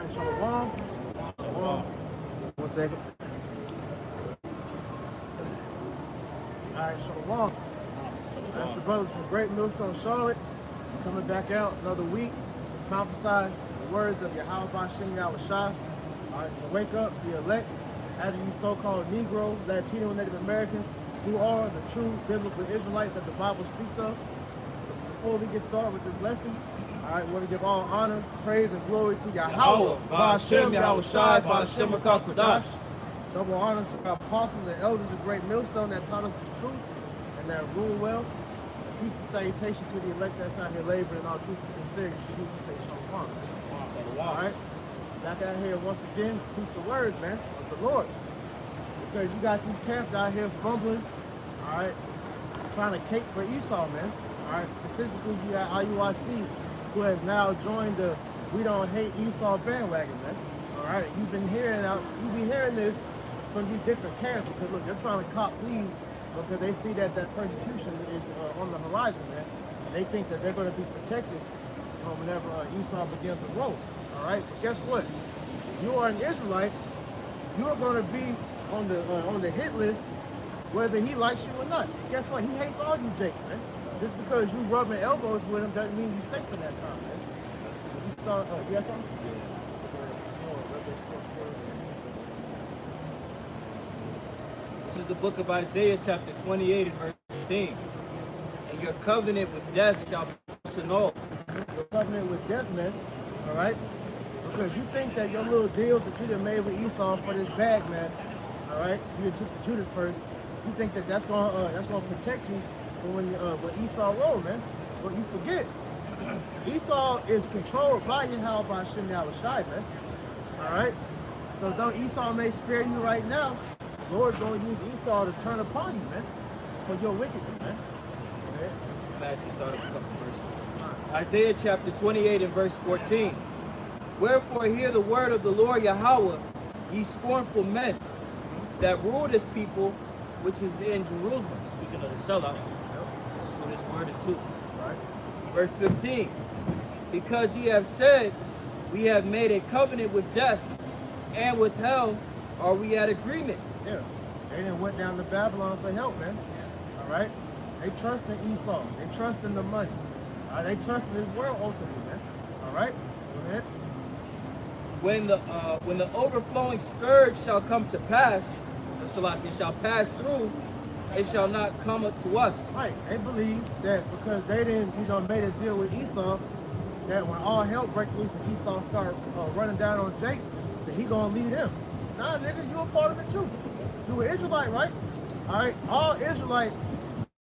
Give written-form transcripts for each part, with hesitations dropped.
right, shalom. Shalom. 1 second. All right, shalom. That's the brothers from Great Millstone, Charlotte, coming back out another week to prophesy the words of Yahweh B'Shem Yahweh Shai. All right, to wake up the elect out of you so-called Negro, Latino, Native Americans who are the true biblical Israelites that the Bible speaks of. So before we get started with this lesson, all right, we want to give all honor, praise, and glory to Yahweh B'Shem Yahweh Shai B'Shem HaKadosh. Double honors to our apostles and elders of Great Millstone that taught us the truth and that rule well. Peace and salutation to the elect that's out here laboring in all truth and sincerity. So you can say shalom. All right, back out here once again, teach the words, man, of the Lord. Because you got these camps out here fumbling, all right, trying to cape for Esau, man. All right, specifically you got IUIC, who has now joined the We Don't Hate Esau bandwagon, man. All right, you've been hearing this from these different camps because look, they're trying to cop pleas because they see that persecution is on the horizon, man. And they think that they're going to be protected from whenever Esau begins to roll. All right, but guess what? If you are an Israelite, you are going to be on the hit list whether he likes you or not. And guess what? He hates all you jakes, man. Just because you rubbing elbows with him doesn't mean you're safe in that time, man. You start, you got something? This is the book of Isaiah, chapter 28 and verse 15. And your covenant with death shall be annulled. Your covenant with death, man, all right? Because you think that your little deal that you done made with Esau for this bag, man, all right? You took the Judas purse. You think that that's gonna protect you when Esau roll, man. But you forget, Esau is controlled by Yahweh B'Shem Yahweh Shai, man. All right? So though Esau may spare you right now, Lord's going to use Esau to turn upon you, man, for your wickedness, man. Okay? I'm actually starting with a couple verses. Isaiah chapter 28 and verse 14. Wherefore hear the word of the Lord Yahweh, ye scornful men that rule this people which is in Jerusalem. Speaking of the sellouts, this is what this word is to. Right. Verse 15. Because ye have said, we have made a covenant with death, and with hell are we at agreement. Yeah, they done went down to Babylon for help, man. All right, they trust in Esau. They trust in the money. All right, they trust in this world ultimately, man. All right, go ahead. When the overflowing scourge shall come to pass, it shall pass through, it shall not come to us. Right, they believe that because they didn't, made a deal with Esau, that when all hell breaks loose and Esau start running down on Jacob, that he gonna lead them. Nah, nigga, you a part of it too. You an Israelite, right? All right, all Israelites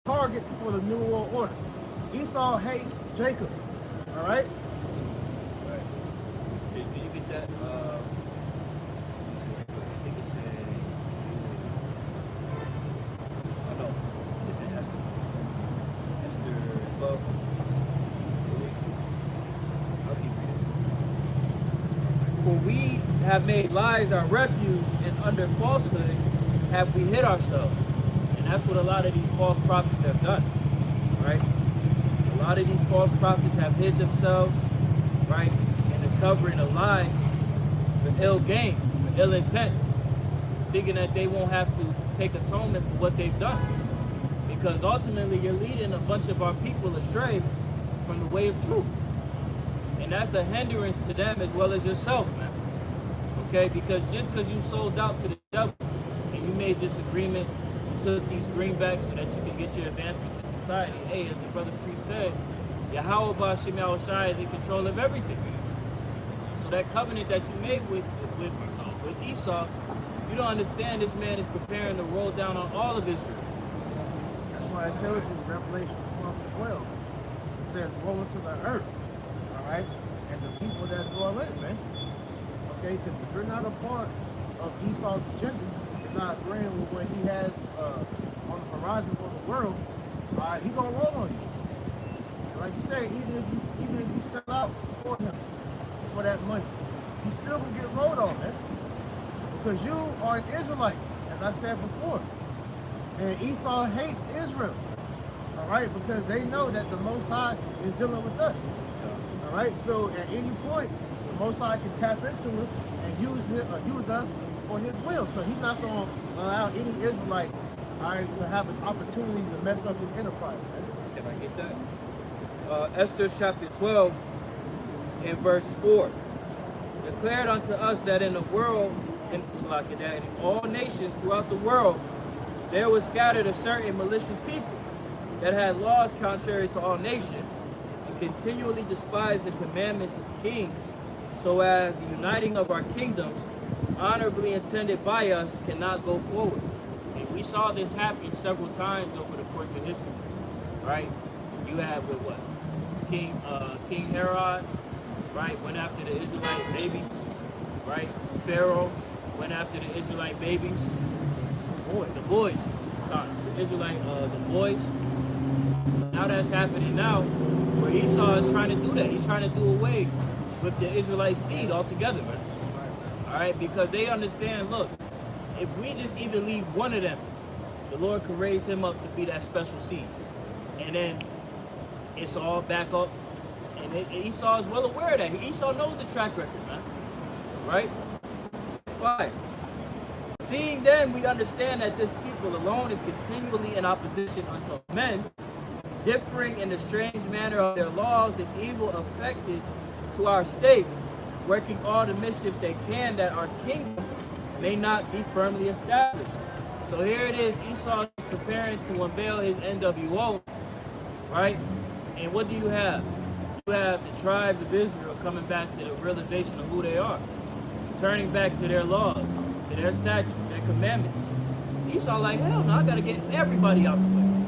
targets for the New World Order. Esau hates Jacob, all right? Right. Can you get that? I think it said, oh no, it said Esther 12. I'll keep reading. For we have made lies our refuge, and under falsehood have we hid ourselves. And that's what a lot of these false prophets have done, right? A lot of these false prophets have hid themselves, right, in the covering of lies for ill gain, for ill intent, thinking that they won't have to take atonement for what they've done. Because ultimately you're leading a bunch of our people astray from the way of truth. And that's a hindrance to them as well as yourself, man. Okay, because just because you sold out to the devil and you made this agreement, you took these greenbacks so that you can get your advancements in society. Hey, as the brother priest said, Yahweh B'Shem Yahweh Shai is in control of everything. So that covenant that you made with Esau, you don't understand this man is preparing to roll down on all of Israel. That's why I tell you in Revelation 12:12, it says, woe unto the earth, all right, and the people that dwell in it, man. Okay, because if you're not a part of Esau's agenda, you're not agreeing with what he has on the horizon for the world, all right, he's gonna roll on you. And like you say, even if you sell out for him for that money, you still gonna get rolled on, man. Because you are an Israelite, as I said before. And Esau hates Israel, all right, because they know that the Most High is dealing with us. All right, so at any point, the Most High can tap into us and use us for His will. So He's not going to allow any Israelite, all right, to have an opportunity to mess up His enterprise. Man. Can I get that? Esther chapter 12 and verse 4. Declared unto us that in the world, that in all nations throughout the world, there was scattered a certain malicious people that had laws contrary to all nations, and continually despised the commandments of kings, so as the uniting of our kingdoms, honorably intended by us, cannot go forward. And we saw this happen several times over the course of history, right? You have with what? King Herod, right, went after the Israelite babies, right? Pharaoh went after the Israelite babies. The boys. The boys. Now that's happening now, where Esau is trying to do that. He's trying to do away with the Israelite seed altogether, man. All right, because they understand, look, if we just even leave one of them, the Lord can raise him up to be that special seed. And then it's all back up. And Esau is well aware of that. Esau knows the track record, man. Right? It's fine. Seeing then, we understand that this people alone is continually in opposition unto men, differing in the strange manner of their laws and evil affected to our state, working all the mischief they can that our kingdom may not be firmly established. So here it is, Esau is preparing to unveil his NWO, right? And what do you have? You have the tribes of Israel coming back to the realization of who they are, turning back to their laws, to their statutes, their commandments. Esau like, hell no, I gotta get everybody out the way.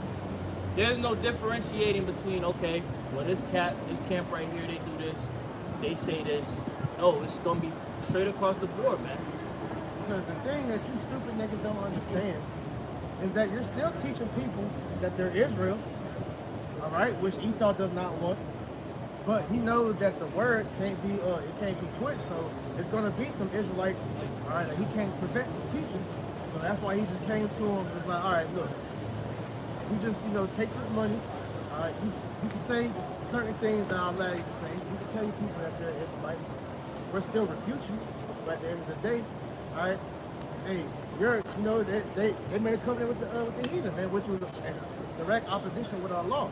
There's no differentiating between, okay, well this camp right here, they do this, they say this. No, it's gonna be straight across the board, man. Because the thing that you stupid niggas don't understand is that you're still teaching people that they're Israel, all right, which Esau does not want. But he knows that the word can't be quit, so it's gonna be some Israelites, all right, that he can't prevent from teaching. So that's why he just came to him and was like, all right, look, you just, take this money, all right, you can say certain things that I'll allow you to say. You can tell your people that they're Israelites. We'll still refute you, but at the end of the day, all right, hey, they made a covenant with the heathen, man, which was in direct opposition with our law,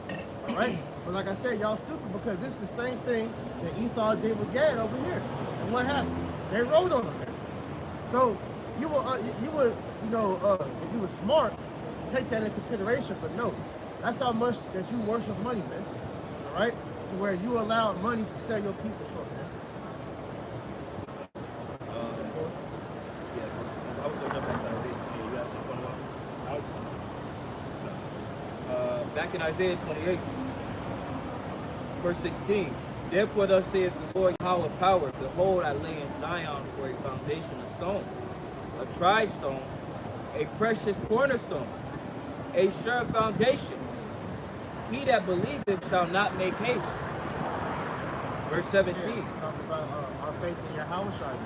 all right? But like I said, y'all stupid because this is the same thing that Esau did with Gad over here. And what happened? They rode on him, man. So you would, if you were smart, take that into consideration. But no, that's how much that you worship money, man. All right, to where you allow money to sell your people short, man. I was gonna jump back to Isaiah 28. You got something going on? Back in Isaiah 28, verse 16. Therefore thus saith the Lord Yahweh power, behold, I lay in Zion for a foundation, a stone, a tried stone, a precious cornerstone, a sure foundation. He that believeth shall not make haste. Verse 17. Yeah, talking about our faith in Yahweh, man.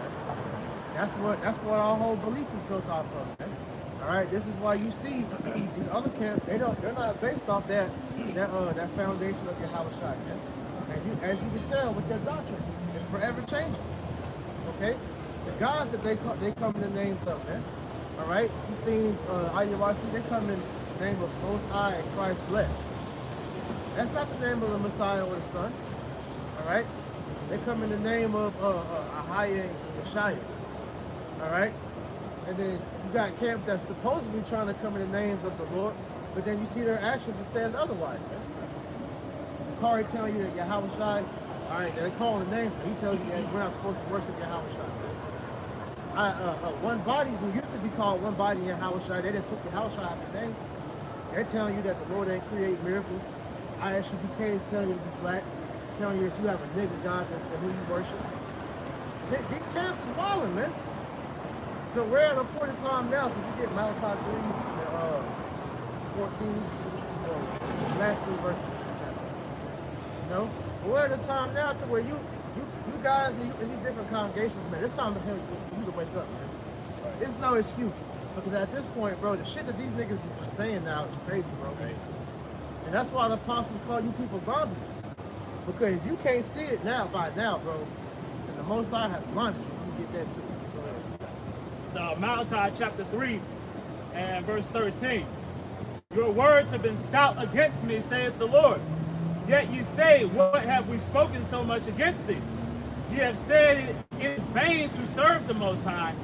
That's what our whole belief is built off of, man. All right, this is why you see these other camps. They're not based off that foundation of Yahweh, man. And as you can tell with their doctrine, it's forever changing. Okay, the gods that they come in the names of, man. All right, you seen IUIC, they come in the name of Most High and Christ blessed. That's not the name of the Messiah or the Son. All right, they come in the name of Ahaya and Yeshaya. All right, and then you got camps that's supposedly trying to come in the names of the Lord, but then you see their actions that says otherwise. Man. Sakari telling you that Yahweh Shai, all right, they're calling the names, but he tells you that we're not supposed to worship Yahweh Shai. One body, who used to be called one body in Yahweh Shai, they didn't took Yahweh Shai out the name. They're telling you that the Lord ain't create miracles. ISUPK is telling you to be black, telling you that you have a nigga God that who you worship. These camps is wilding, man. So we're at a point in time now, because you get Malachi 3 and 14, or last 3 verses. But we're at a time now to where you guys in these different congregations, man, it's time to for you to wake up, man. Right. It's no excuse. Because at this point, bro, the shit that these niggas are saying now is crazy, bro. Crazy. And that's why the apostles call you people zombies. Because if you can't see it now, bro, then the Most High has blinded you. You get that too. So Malachi chapter 3 and verse 13. Your words have been stout against me, saith the Lord. Yet you say, what have we spoken so much against thee? You have said it is vain to serve the Most High.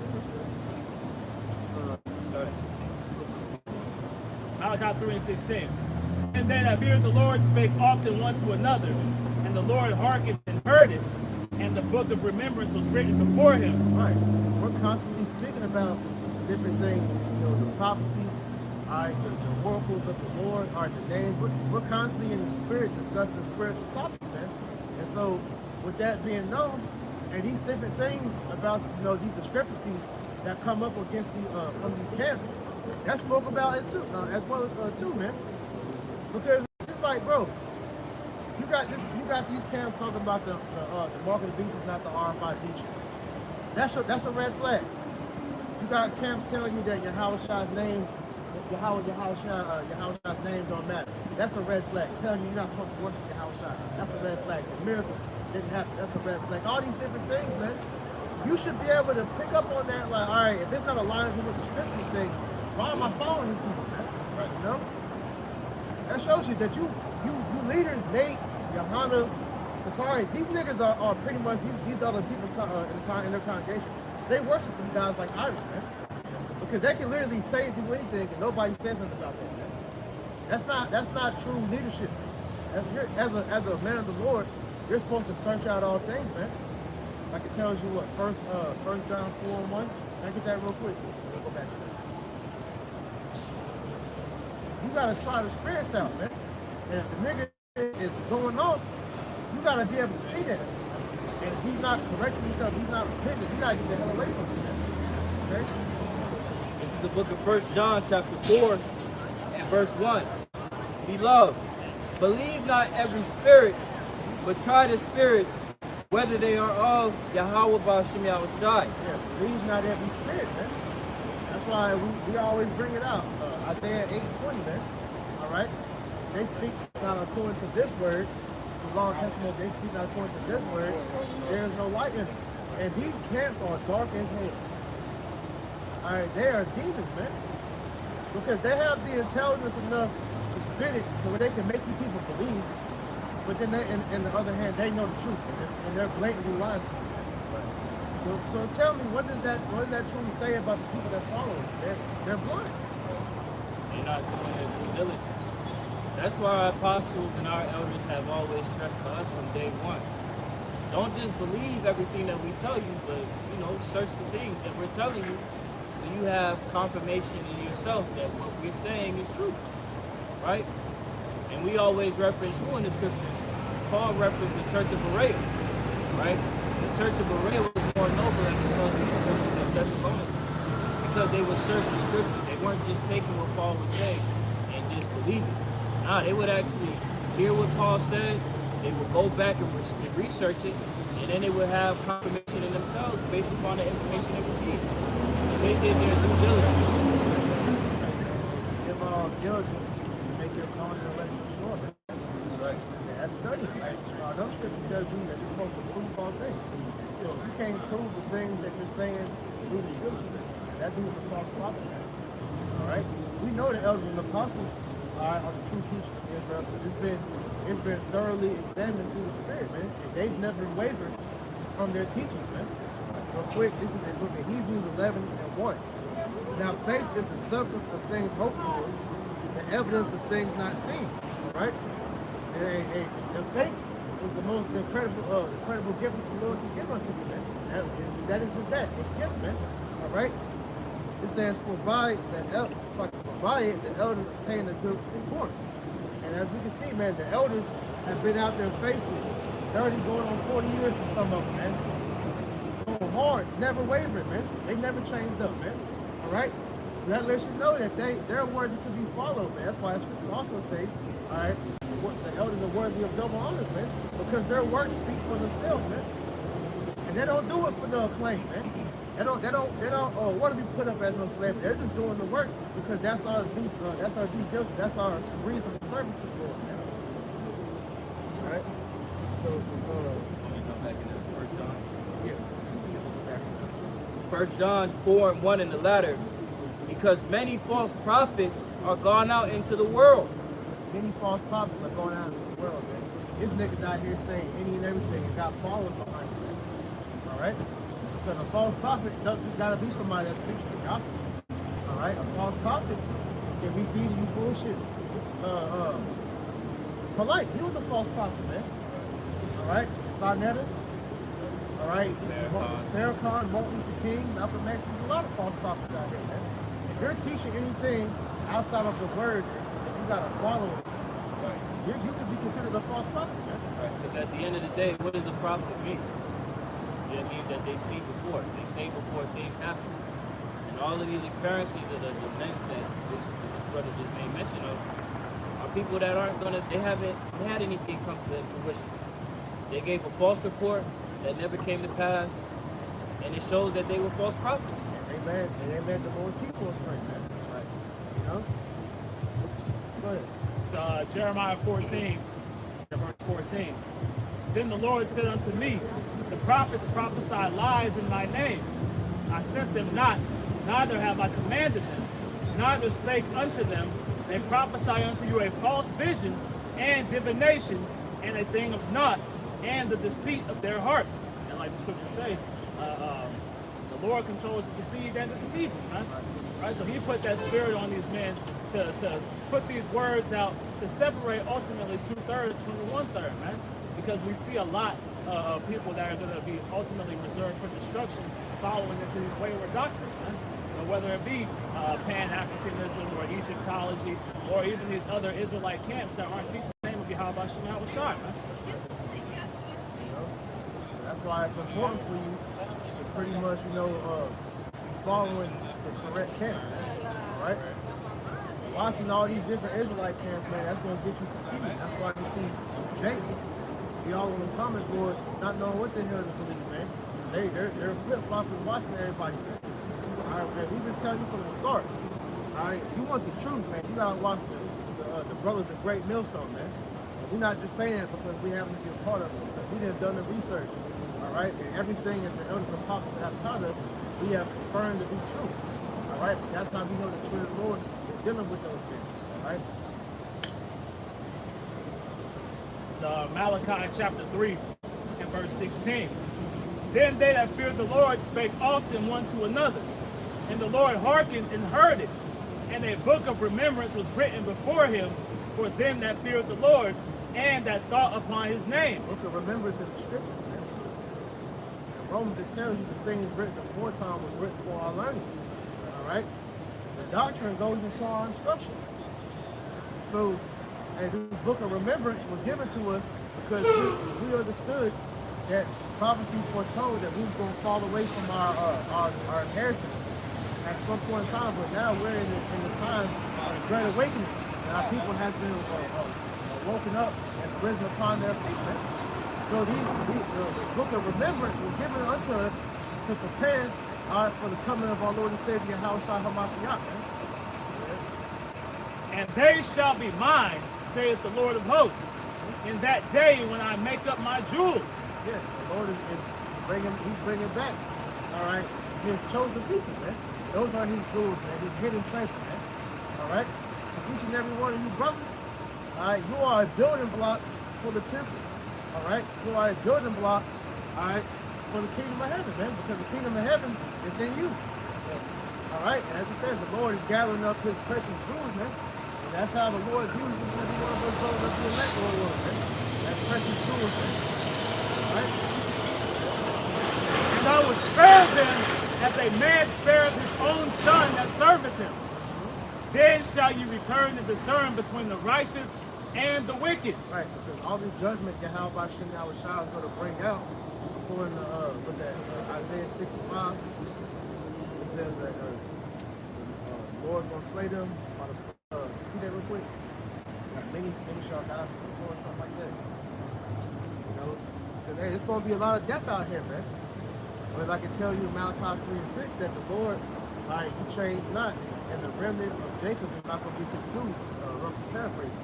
Malachi 3 and 16. And they that feared the Lord spake often one to another, and the Lord hearkened and heard it, and the book of remembrance was written before him. Right. We're constantly speaking about different things, the prophecies, the oracles of the Lord, the names. We're constantly in the spirit discussing the spiritual topics, man. And so, with that being known, and these different things about these discrepancies that come up against from these camps, that's spoke about as well too, man. Because it's like, bro, you got these camps talking about the mark of the beast is not the RFID chip. That's a red flag. You got camps telling you that Yahweh's name don't matter. That's a red flag. Telling you you're not supposed to worship Yahweh. That's a red flag. The miracles didn't happen. That's a red flag. All these different things, man. You should be able to pick up on that. Like, all right, if it's not aligned with what the scriptures say, why am I following these people, man? Right. You know? That shows you that you leaders, Nate, Johanna, Sakari, these niggas are pretty much these other people in their congregation. They worship them guys like Irish, man. Because they can literally say and do anything and nobody says anything about that, man. That's not true leadership. As a man of the Lord, you're supposed to search out all things, man. Like it tells you what, First John 4:1. Can I get that real quick? We'll go back to that. You gotta try the spirits out, man. And if the nigga is going off, you gotta be able to see that. And if he's not correcting himself, he's not repenting, you gotta get the hell away from him, man. Okay? This is the book of 1 John chapter 4 and verse 1. Beloved, believe not every spirit, but try the spirits, whether they are of Yahweh B'Shem Yahushai. Yeah, believe not every spirit, man. That's why we always bring it out. Isaiah 8:20, man. All right? They speak not according to this word. The Long Testament, they speak not according to this word. There is no light in them. And these camps are dark as hell. All right, they are demons, man. Because they have the intelligence enough to spin it to where they can make you people believe. But then they, in the other hand, they know the truth. And they're blatantly lying to you. So tell me, what does that truly say about the people that follow it? They're blind. They're not doing their due diligence. That's why our apostles and our elders have always stressed to us from day one. Don't just believe everything that we tell you, but search the things that we're telling you, so you have confirmation in yourself that what we're saying is true, right? And we always reference who in the scriptures? Paul referenced the church of Berea, right? The church of Berea was more noble as a result of the scriptures than Thessalonica, because they would search the scriptures. They weren't just taking what Paul was saying and just believing it. Nah, they would actually hear what Paul said, they would go back and research it, and then they would have confirmation in themselves based upon the information they received. And they did their due diligence. Give diligence to make your calling and election sure, man. That's right. Yeah, that's studying. Like, another scripture tells you that you're supposed to prove all things. So if you can't prove the things that you're saying through the scriptures, that dude's a false prophet. All right? We know the elders and the apostles are the true teachers of Israel. It's been thoroughly examined through the Spirit, man. And they've never wavered from their teachings, man. Real quick, this is the book of Hebrews 11:1. Now faith is the substance of things hoped for, the evidence of things not seen. All right? And faith is the most incredible gift that the Lord can give unto you, man. That is just that. It's a gift, man. All right? It says, provide the elders obtain a good report. And as we can see, man, the elders have been out there faithfully. 30 going on 40 years for some of them, man. Going hard, never wavering, man. They never changed up, man. All right? So that lets you know that they're worthy to be followed, man. That's why the scriptures also say, all right, the elders are worthy of double honors, man. Because their works speak for themselves, man. And they don't do it for the acclaim, man. They don't want to be put up as no slave. They're just doing the work because that's our due diligence. That's our reasonable service to the Lord. All right. So Let me jump back into 1 John. Yeah. 1 John 4:1 in the latter, because many false prophets are gone out into the world. Many false prophets are going out into the world, man. This niggas out here saying any and everything and got followers behind him, man. All right? Because a false prophet just gotta be somebody that's preaching the gospel. All right? A false prophet can be feeding you bullshit. Polite, he was a false prophet, man. All right? Sonetta. All right? Farrakhan, Martin Luther King, Malcolm X. There's a lot of false prophets out here, man. If you're teaching anything outside of the word, and you got a follower, you could be considered a false prophet, man. Right, because at the end of the day, what does a prophet mean? It means that they see before, they say before things happen. And all of these occurrences of the event that this brother just made mention of are people that aren't gonna, they haven't had anything come to fruition. They gave a false report that never came to pass, and it shows that they were false prophets. Amen. And they led the Lord's people astray, man. That's right. You know? Go ahead. It's Jeremiah 14, verse 14. Then the Lord said unto me, the prophets prophesy lies in my name. I sent them not, neither have I commanded them, neither spake unto them. They prophesy unto you a false vision and divination, and a thing of naught, and the deceit of their heart. And like the scriptures say, the Lord controls the deceived and the deceiver. Right? So he put that spirit on these men to put these words out to separate ultimately 2/3 from the 1/3, man. Because we see a lot of people that are going to be ultimately reserved for destruction following into these wayward doctrines, man. Whether it be Pan-Africanism or Egyptology or even these other Israelite camps that aren't teaching the name of Yahweh Shema Shai, man. That's why it's important for you to pretty much, be following the correct camp, all right? Watching all these different Israelite camps, man, that's going to get you confused. That's why you see Jacob be all on the comment board, not knowing what the hell to believe, man. They're flip-flopping, watching everybody, man. All right, man, we've been telling you from the start. All right, you want the truth, man. You gotta watch the Brothers of Great Millstone, man. And we're not just saying it because we happen to be a part of it, because we done done the research. All right, and everything that the elders and apostles have taught us, we have confirmed to be true. All right, that's how we know the Spirit of the Lord is dealing with those things. All right. It's Malachi chapter 3 and verse 16. Then they that feared the Lord spake often one to another, and the Lord hearkened and heard it. And a book of remembrance was written before him for them that feared the Lord and that thought upon his name. Book of remembrance in the scriptures, man. In Romans, it tells you the things written aforetime was written for our learning. All right? The doctrine goes into our instruction. So, and this book of remembrance was given to us because we understood that prophecy foretold that we was going to fall away from our inheritance at some point in time, but now we're in the time of the Great Awakening, and our people has been woken up and risen upon their feet, man. So the book of remembrance was given unto us to prepare for the coming of our Lord and Savior, Yahweh HaMashiach, man. And they shall be mine, saith the Lord of hosts, in that day when I make up my jewels. Yeah, the Lord is bringing back, all right, his chosen people, man. Those are his jewels, man, his hidden treasure, man. All right? For each and every one of you brothers, all right, you are a building block for the temple. All right? You are a building block, all right, for the kingdom of heaven, man, because the kingdom of heaven is in you. All right? And as it says, the Lord is gathering up his precious jewels, man. And that's how the Lord views each and every one of those brothers that be elect, Lord, man. That's precious jewels, man. All right? And I will spare them as a man spareth his own son that serveth him. Then shall you return to discern between the righteous and the wicked. Right, because all this judgment Yahweh Shem Yahweh Shai is going to bring out, according to with that Isaiah 65, it says that the Lord's going to slay them. Read that real quick. Many shall die from the sword, something like that. You know, because hey, it's going to be a lot of death out here, man. But I can tell you in Malachi 3 and 6 that the Lord, he changed not, and the remnant of Jacob is not going to be consumed. Roughly paraphrasing.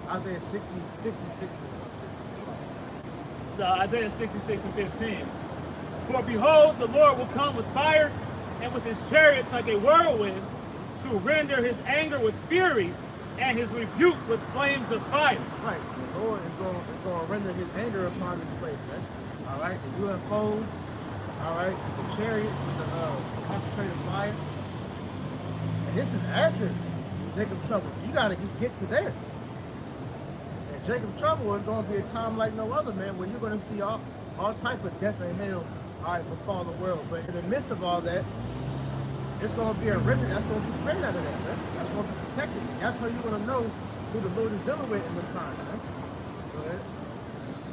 Isaiah 66. So Isaiah 66 and 15. For behold, the Lord will come with fire, and with his chariots like a whirlwind, to render his anger with fury, and his rebuke with flames of fire. Right, so the Lord is going to render his anger upon this place, man. All right, the UFOs, all right, the chariots with the concentrated fire. And this is after Jacob's trouble, so you got to just get to there. And Jacob's trouble is going to be a time like no other, man, when you're going to see all type of death and hell, all right, befall the world. But in the midst of all that, it's going to be a remnant that's going to be sprayed out of that, man. That's going to be protected. That's how you're going to know who the Lord is dealing with in the time, man. Go ahead.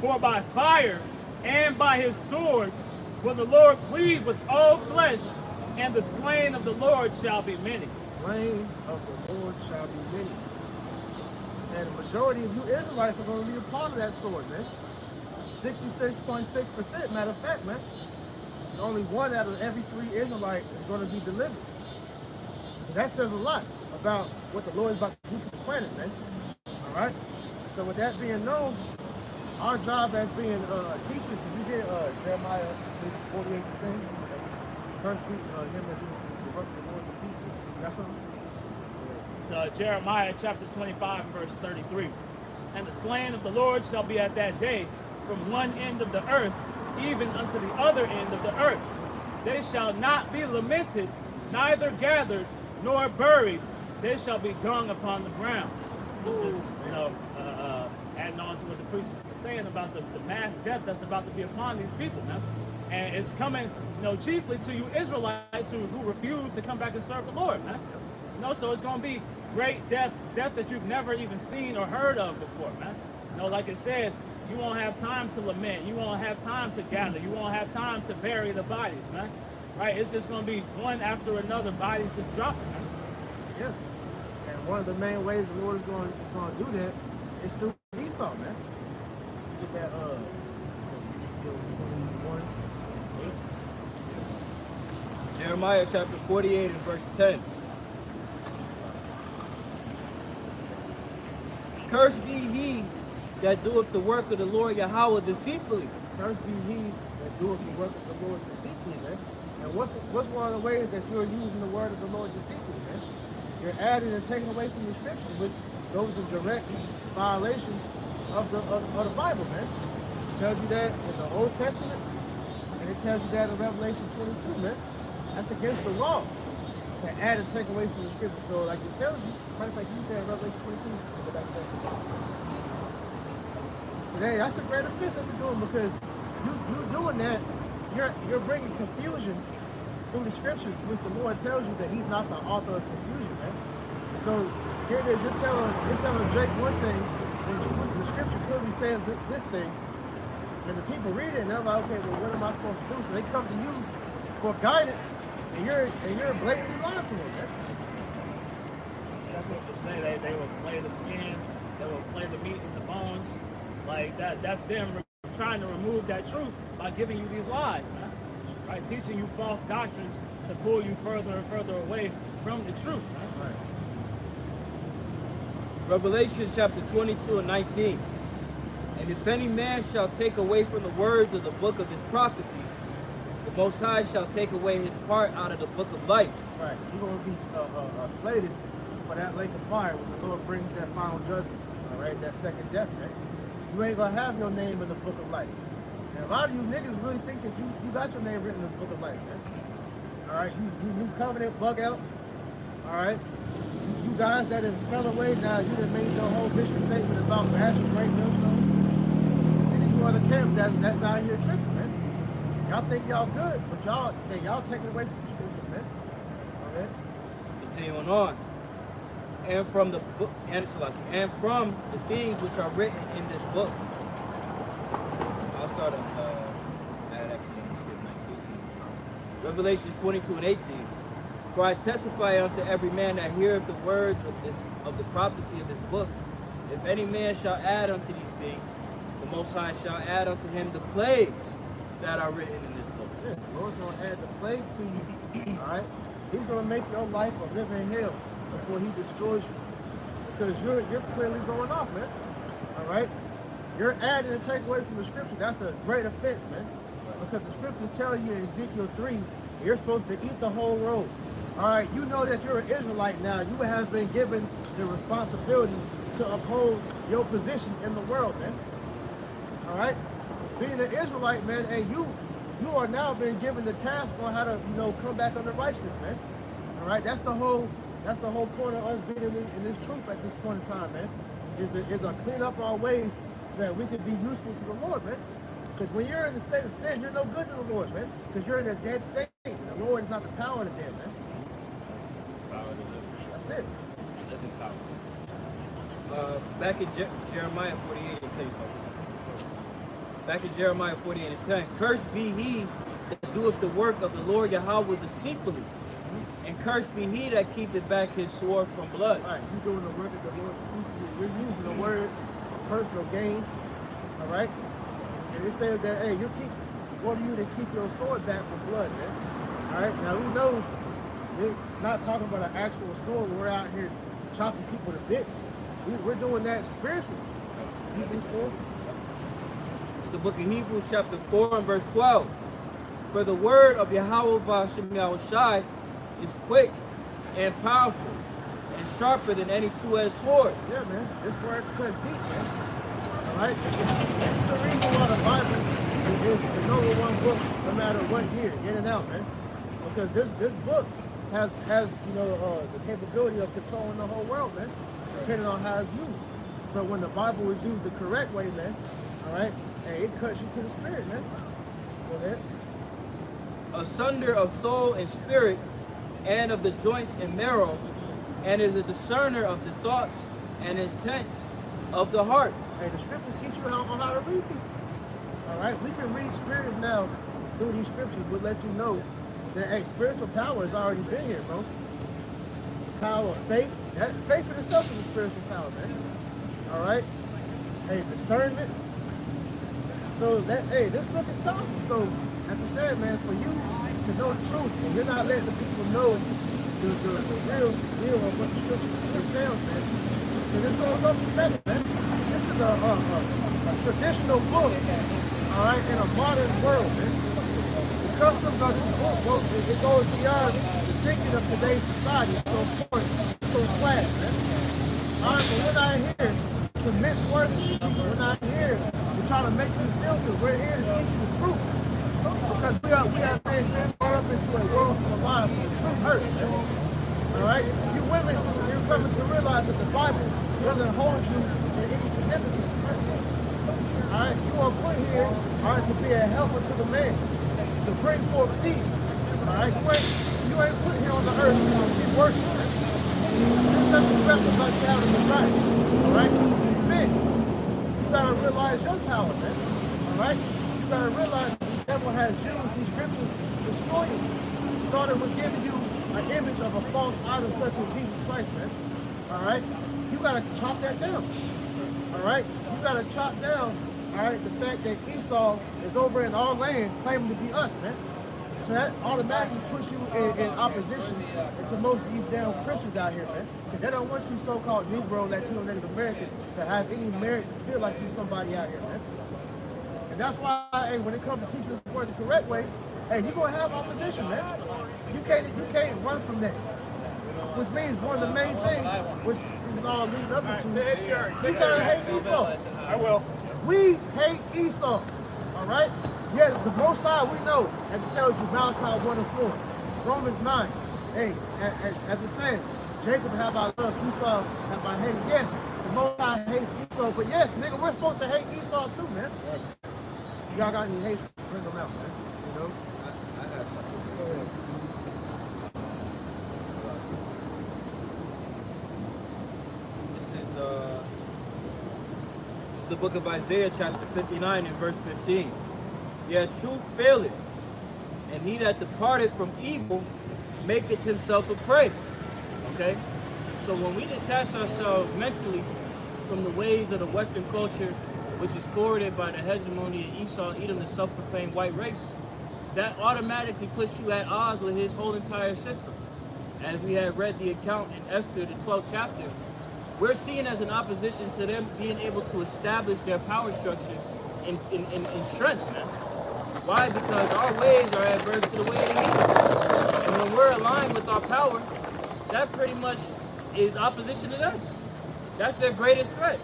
For by fire and by his sword will the Lord plead with all flesh, and the slain of the Lord shall be many. Slain of the Lord shall be many. And the majority of you Israelites are going to be a part of that sword, man. 66.6%, matter of fact, man. Only one out of every 3 Israelites is going to be delivered. So that says a lot about what the Lord is about to do to the planet, man. All right? So with that being known, our job as being teachers, did you hear Jeremiah 48%? First week, him that do the work of the Lord deceitfully. You got something? So Jeremiah chapter 25 and verse 33. And the slain of the Lord shall be at that day from one end of the earth even unto the other end of the earth. They shall not be lamented, neither gathered, nor buried. They shall be dung upon the ground. So just, adding on to what the priest was saying about the mass death that's about to be upon these people, man. And it's coming, chiefly to you Israelites who refuse to come back and serve the Lord, man. So it's going to be great death that you've never even seen or heard of before, man. Like I said, you won't have time to lament. You won't have time to gather. You won't have time to bury the bodies, man. Right? It's just going to be one after another, bodies just dropping, man. Yeah. And one of the main ways the Lord is going to do that is through Esau, man. Get that, 21:8. Jeremiah chapter 48 and verse 10. Cursed be he that doeth the work of the Lord Yahweh deceitfully. Cursed be he that doeth the work of the Lord deceitfully, man. And what's one of the ways that you're using the word of the Lord deceitfully, man? You're adding and taking away from the scripture, which goes in direct violation of the Bible, man. It tells you that in the Old Testament, and it tells you that in Revelation 22, man. That's against the law to add and take away from the scripture. So, like it tells you, matter of fact, you said in Revelation 22, go back there. Today, that's a great offense that you're doing, because you doing that, you're bringing confusion through the scriptures, which the Lord tells you that He's not the author of confusion, man. So here it is, you're telling Jake one thing, and the scripture clearly says this thing, and the people read it, and they're like, okay, well, what am I supposed to do? So they come to you for guidance, and you're blatantly lying to them, man. That's what they say. They will flay the skin, they will flay the meat and the bones. Like that's them trying to remove that truth by giving you these lies, man. Right? Teaching you false doctrines to pull you further and further away from the truth, man. Right. Revelation chapter 22 and 19. And if any man shall take away from the words of the book of this prophecy, the Most High shall take away his part out of the book of life. Right. You're going to be slated for that lake of fire when the Lord brings that final judgment. All right, that second death, man. You ain't going to have your name in the book of life. And a lot of you niggas really think that you got your name written in the book of life, man. All right, you new covenant bug outs. All right, you guys that have fell away now, you done made your whole mission statement about ashes, great millstone. And then you on the camp that's out here tripping, man. Y'all think y'all good, but y'all taking away from the scripture, man. Okay. Continuing on. And from the book, and from the things which are written in this book. I'll start actually skip 18. Revelations 22 and 18. For I testify unto every man that heareth the words of the prophecy of this book, if any man shall add unto these things, the Most High shall add unto him the plagues that are written in this book. Yeah, the Lord's going to add the plagues to you. All right? He's going to make your life a living hell before He destroys you. because you're clearly going off, man. All right? You're adding and taking away from the scripture. That's a great offense, man. Because the scriptures tell you in Ezekiel 3, you're supposed to eat the whole roll. All right, you know that you're an Israelite now. You have been given the responsibility to uphold your position in the world, man. All right? Being an Israelite, man, and you are now being given the task on how to, come back under righteousness, man. All right? That's the whole point of us being in this truth at this point in time, man. Is to clean up our ways so that we can be useful to the Lord, man. Because when you're in the state of sin, you're no good to the Lord, man. Because you're in a dead state. The Lord is not the power of the dead, man. That's it. Living power. Back in Jeremiah 48 and 10. Back in Jeremiah 48 and 10. Cursed be he that doeth the work of the Lord Yahweh deceitfully. And cursed be he that keepeth back his sword from blood. All right, you're doing the work of the Lord deceitfully. You're using the word for personal gain. All right? And it says that, hey, what are you to keep your sword back from blood, man? All right? Now, we know they're not talking about an actual sword. We're out here chopping people to bits. We're doing that spiritually. Hebrews 4. It's the book of Hebrews chapter 4 and verse 12. For the word of Yahweh B'Shem Yahushai is quick and powerful and sharper than any two-edged sword. Yeah, man. This word cuts deep, man. All right? This is the reason why the Bible is the number one book no matter what year, in and out, man. Because this book has the capability of controlling the whole world, man, depending on how it's used. So when the Bible is used the correct way, man, all right, hey, it cuts you to the spirit, man. Go ahead. Asunder of soul and spirit, and of the joints and marrow, and is a discerner of the thoughts and intents of the heart. Hey, the scriptures teach you how to read people. All right, we can read spirits now through these scriptures. We'll let you know that, hey, spiritual power has already been here, bro. Power of faith. Faith in itself is a spiritual power, man. All right? Hey, discernment. So this book is powerful. So, as I said, man, for you to know the truth, and you're not letting the people know the real deal of what the scriptures tell, man. So this goes up to better, man. This is a traditional book, all right, in a modern world, man. The customs of this book, it goes beyond the thinking of today's society. So important, so class, man. All right, but we're not here to mince words. We're not here to try to make you feel good. We're here to teach you the truth. Because we have been brought up into a world full of lies, and the truth hurts, man. All right? You women, you're coming to realize that the Bible doesn't hold you in any significance. All right? You are put here, all right, to be a helper to the man, to bring forth seed. All right? You ain't put here on the earth to be worshiped, man. There's nothing special about you having the right. All right? Men, you gotta realize your power, man. All right? You gotta realize the devil has used these scriptures to destroy you. Started with giving you an image of a false idol such as Jesus Christ, man. All right? You gotta chop that down. All right? You gotta chop down, all right, the fact that Esau is over in our land claiming to be us, man. So that automatically puts you in opposition to most of these damn Christians out here, man. Because they don't want you so-called Negro, Latino, Native Americans to have any merit to feel like you're somebody out here, man. And that's why, hey, when it comes to teaching this word the correct way, hey, you're going to have opposition, man. You can't run from that. Which means one of the main things, which is all leading up to, you gotta hate Esau. I will. We hate Esau, all right? Yes, the Most High we know, as it tells you, Malachi 1 and 4, Romans 9. Hey, as it says, Jacob have I loved, Esau have I hated. Yes, the Most High hates Esau, but yes, nigga, we're supposed to hate Esau too, man. Y'all got any hate? Bring them out, man. You know? I have something. Go ahead. This is the book of Isaiah, chapter 59 and verse 15. Yet truth faileth, and he that departed from evil maketh himself a prey. Okay? So when we detach ourselves mentally from the ways of the Western culture, which is forwarded by the hegemony of Esau, Edom, the self-proclaimed white race, that automatically puts you at odds with his whole entire system. As we have read the account in Esther, the 12th chapter, we're seen as an opposition to them being able to establish their power structure in strength, man. Why? Because our ways are adverse to the way of the heathen. And when we're aligned with our power, that pretty much is opposition to them. That's their greatest threat.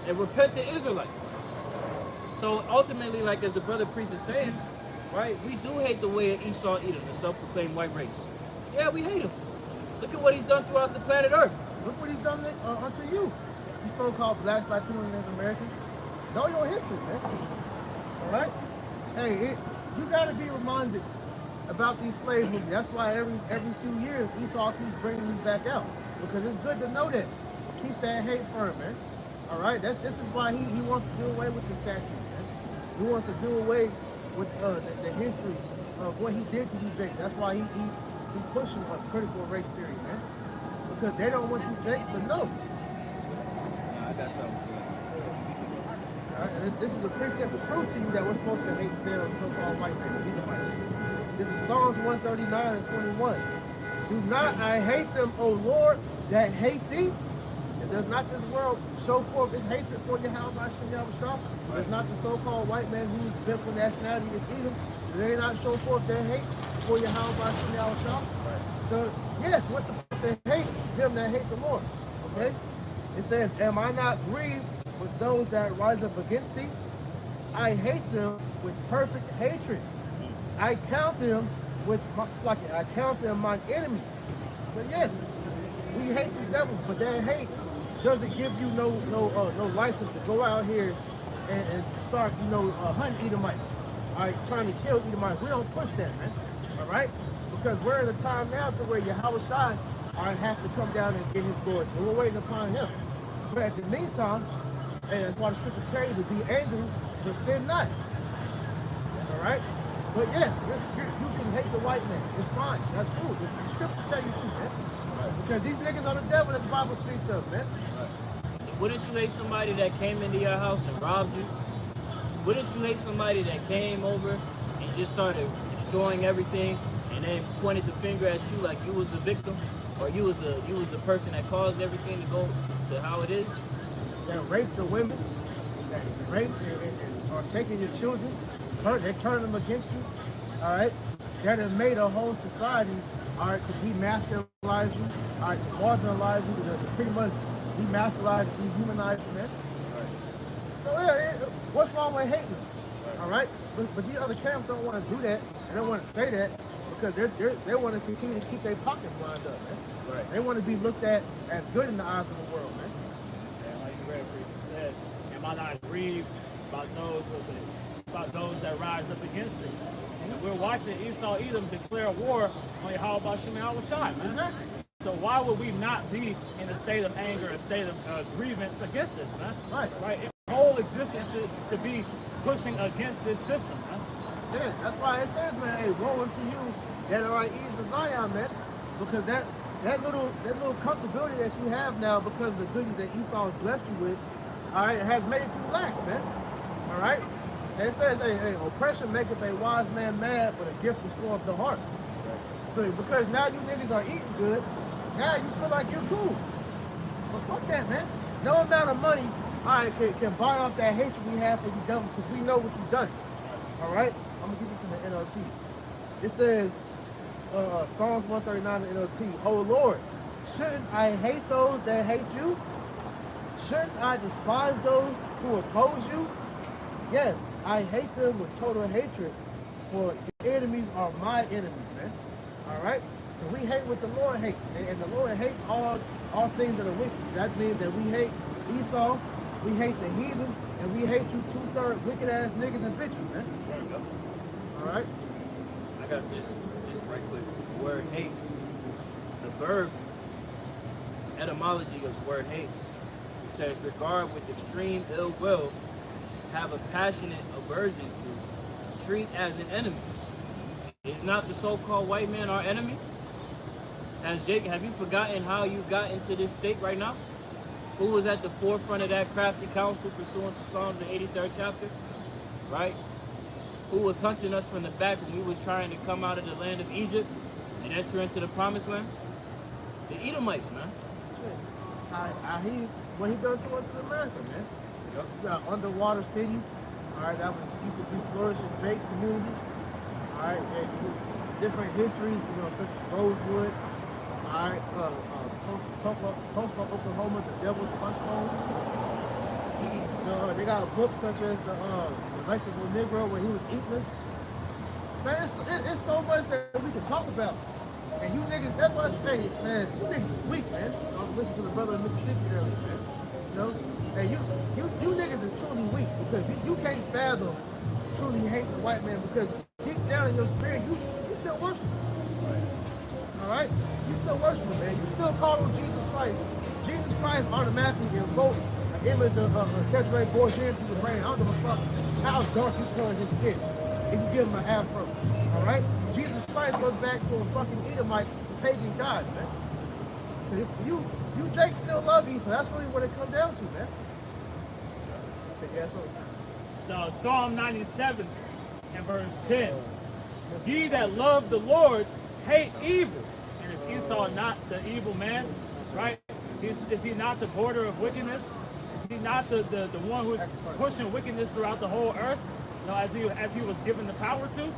And repentant Israelites. So ultimately, like as the brother priest is saying, right, we do hate the way of Esau Edom, the self-proclaimed white race. Yeah, we hate him. Look at what he's done throughout the planet Earth. Look what he's done unto you. You so-called blacks, Latinos, and Native Americans. Know your history, man. All right? Hey, you got to be reminded about these slave movies. That's why every few years Esau keeps bringing these back out, because it's good to know that. Keep that hate firm, man. All right? This is why he wants to do away with the statue, man. He wants to do away with the history of what he did to you, Jake. That's why he's pushing a critical race theory, man. Because they don't want you Jakes to know. I got something for you. This is a precept to prove to you that we're supposed to hate them so-called white men, Edomites. This is Psalms 139 and 21. Do not I hate them, O Lord, that hate thee? And does not this world show forth its hatred for Yahweh Hashem Yahushua? Does not the so-called white man whose biblical nationality is Edom, do they not show forth their hate for Yahweh Hashem Yahushua? So, yes, we're supposed to hate them that hate the Lord. Okay? It says, am I not grieved with those that rise up against thee? I hate them with perfect hatred. I count them my enemies. So yes, we hate the devils, but that hate doesn't give you no license to go out here and start, hunting Edomites. All right, trying to kill Edomites. We don't push that, man. All right, because we're in a time now to where Yahweh Shai has to come down and get his glory. So we're waiting upon him. But at the meantime, and that's why the scripture tells you to be angry, but sin not. All right? But yes, you can hate the white man. It's fine. That's cool. The scripture tell you to, man. Because these niggas are the devil that the Bible speaks of, man. Wouldn't you hate somebody that came into your house and robbed you? Wouldn't you hate somebody that came over and just started destroying everything and then pointed the finger at you like you was the victim? Or you was the person that caused everything to go to how it is? That raped your women, that raped or taking your children, they turn them against you, all right? That have made a whole society, all right, to demasculinize you, all right, to marginalize you, to pretty much demasculinize, dehumanize you, man. Right. So yeah, what's wrong with hating them, all right? But these other camps don't want to do that, and don't want to say that, because they want to continue to keep their pockets lined up, man. Right. They want to be looked at as good in the eyes of the world, man. Like the Red Priest said, am I not grieved about those that rise up against me? And we're watching Esau Edom declare war on Yahweh Hashem Yahushua, man. Exactly. So why would we not be in a state of anger, a state of grievance against this, man? Right. Our whole existence to be pushing against this system, man. Yeah, that's why it says, man, hey, woe unto you that are at ease of Zion, man. Because that little comfortability that you have now because of the goodies that Esau has blessed you with, all right, has made you relax, man. All right? And it says, hey, oppression maketh a wise man mad, but a gift destroyeth the heart. So because now you niggas are eating good, now you feel like you're cool. But fuck that, man. No amount of money, all right, can buy off that hatred we have for you devils because we know what you've done. All right? I'm going to give this in the NLT. It says, Psalms 139 in NLT, O Lord, shouldn't I hate those that hate you? Shouldn't I despise those who oppose you? Yes, I hate them with total hatred, for your enemies are my enemies, man. All right? So we hate what the Lord hates, and the Lord hates all things that are wicked. That means that we hate Esau, we hate the heathen, and we hate you two-thirds wicked-ass niggas and bitches, man. There you go. All right? I got just right quick. The word hate, the verb etymology of the word hate, it says regard with extreme ill will, have a passionate aversion to, treat as an enemy. Is not the so-called white man our enemy? As Jake, have you forgotten how you got into this state right now? Who was at the forefront of that crafty counsel pursuant to Psalms the 83rd chapter? Right? Who was hunting us from the back when we was trying to come out of the land of Egypt and enter into the promised land? The Edomites, man. what he done to us in America, man. Yep. You got underwater cities, all right, that was used to be flourishing Drake communities, all right, and different histories, you know, such as Rosewood, all right, Tulsa, Oklahoma, the Devil's Punch Bowl. They got books such as the Electrical Negro where he was eating us. Man, it's so much that we can talk about. And you niggas, that's why I say, man, you niggas is weak, man. Don't listen to the brother in Mississippi earlier, man. You know? And you niggas is truly weak because you can't fathom truly hate the white man because deep down in your spirit, you still worship him. All right? You still worship him, man. You still call on Jesus Christ. Jesus Christ automatically invokes an image of Cedric Bourgeois into your brain. I don't give a fuck how dark you color his skin if you give him an afro. All right? Jesus Christ goes back to a fucking Edomite pagan god, man. So if you Jake still love Esau. That's really what it comes down to, man. Say yes or no. So Psalm 97 and verse 10. Ye that love the Lord hate evil. And is Esau not the evil man? Right? Is he not the border of wickedness? Is he not the one who's pushing wickedness throughout the whole earth? You know, as he was given the power to?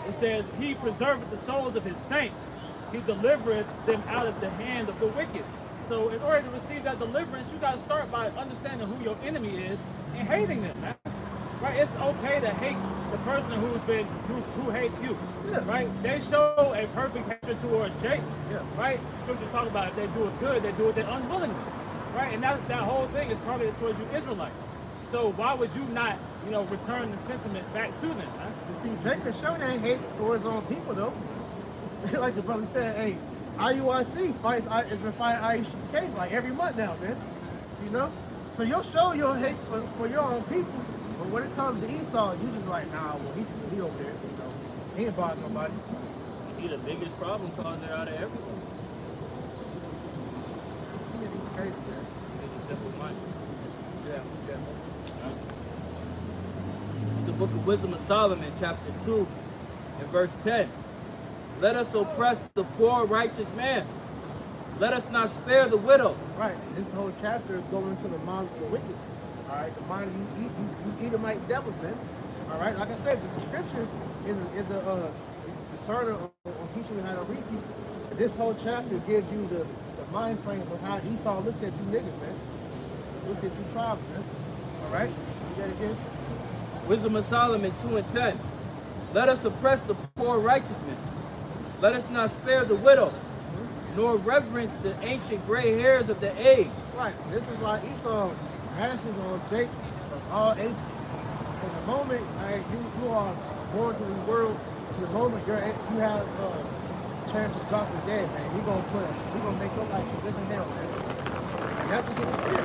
It says, he preserveth the souls of his saints. He delivereth them out of the hand of the wicked. So in order to receive that deliverance, you got to start by understanding who your enemy is and hating them, man. Right? It's okay to hate the person who hates you. Yeah. Right? They show a perfect hatred towards Jake. Yeah. Right? Scriptures talk about if they do it good, they do it unwillingly. Right? And that whole thing is targeted towards you Israelites. So why would you not, return the sentiment back to them, man? You see, Drake has shown that hate towards his own people, though. Like the brother said, hey, IUIC has been fighting IUCK like every month now, man. You know? So you'll show your hate for your own people, but when it comes to Esau, you just like, nah, well, he over there, He ain't bothering nobody. He the biggest problem causer out of everyone. He's crazy, man. He's a simple mind. Yeah. This is the book of Wisdom of Solomon, chapter 2, and verse 10. Let us oppress the poor righteous man. Let us not spare the widow. Right. This whole chapter is going into the mind of the wicked. All right. The mind of you Edomite devils, man. All right. Like I said, the scripture is a discerner on teaching you how to read people. This whole chapter gives you the mind frame of how Esau looks at you niggas, man. Looks at you tribes, man. All right. You got it again. Wisdom of Solomon 2 and 10. Let us oppress the poor righteous man. Let us not spare the widow, nor reverence the ancient gray hairs of the age. Right. This is why Esau rashes on Jake of all ages. From the moment you are born to this world, to the moment you have a chance of dropping dead, man, he gonna make your life live in hell, man. And that's what he did.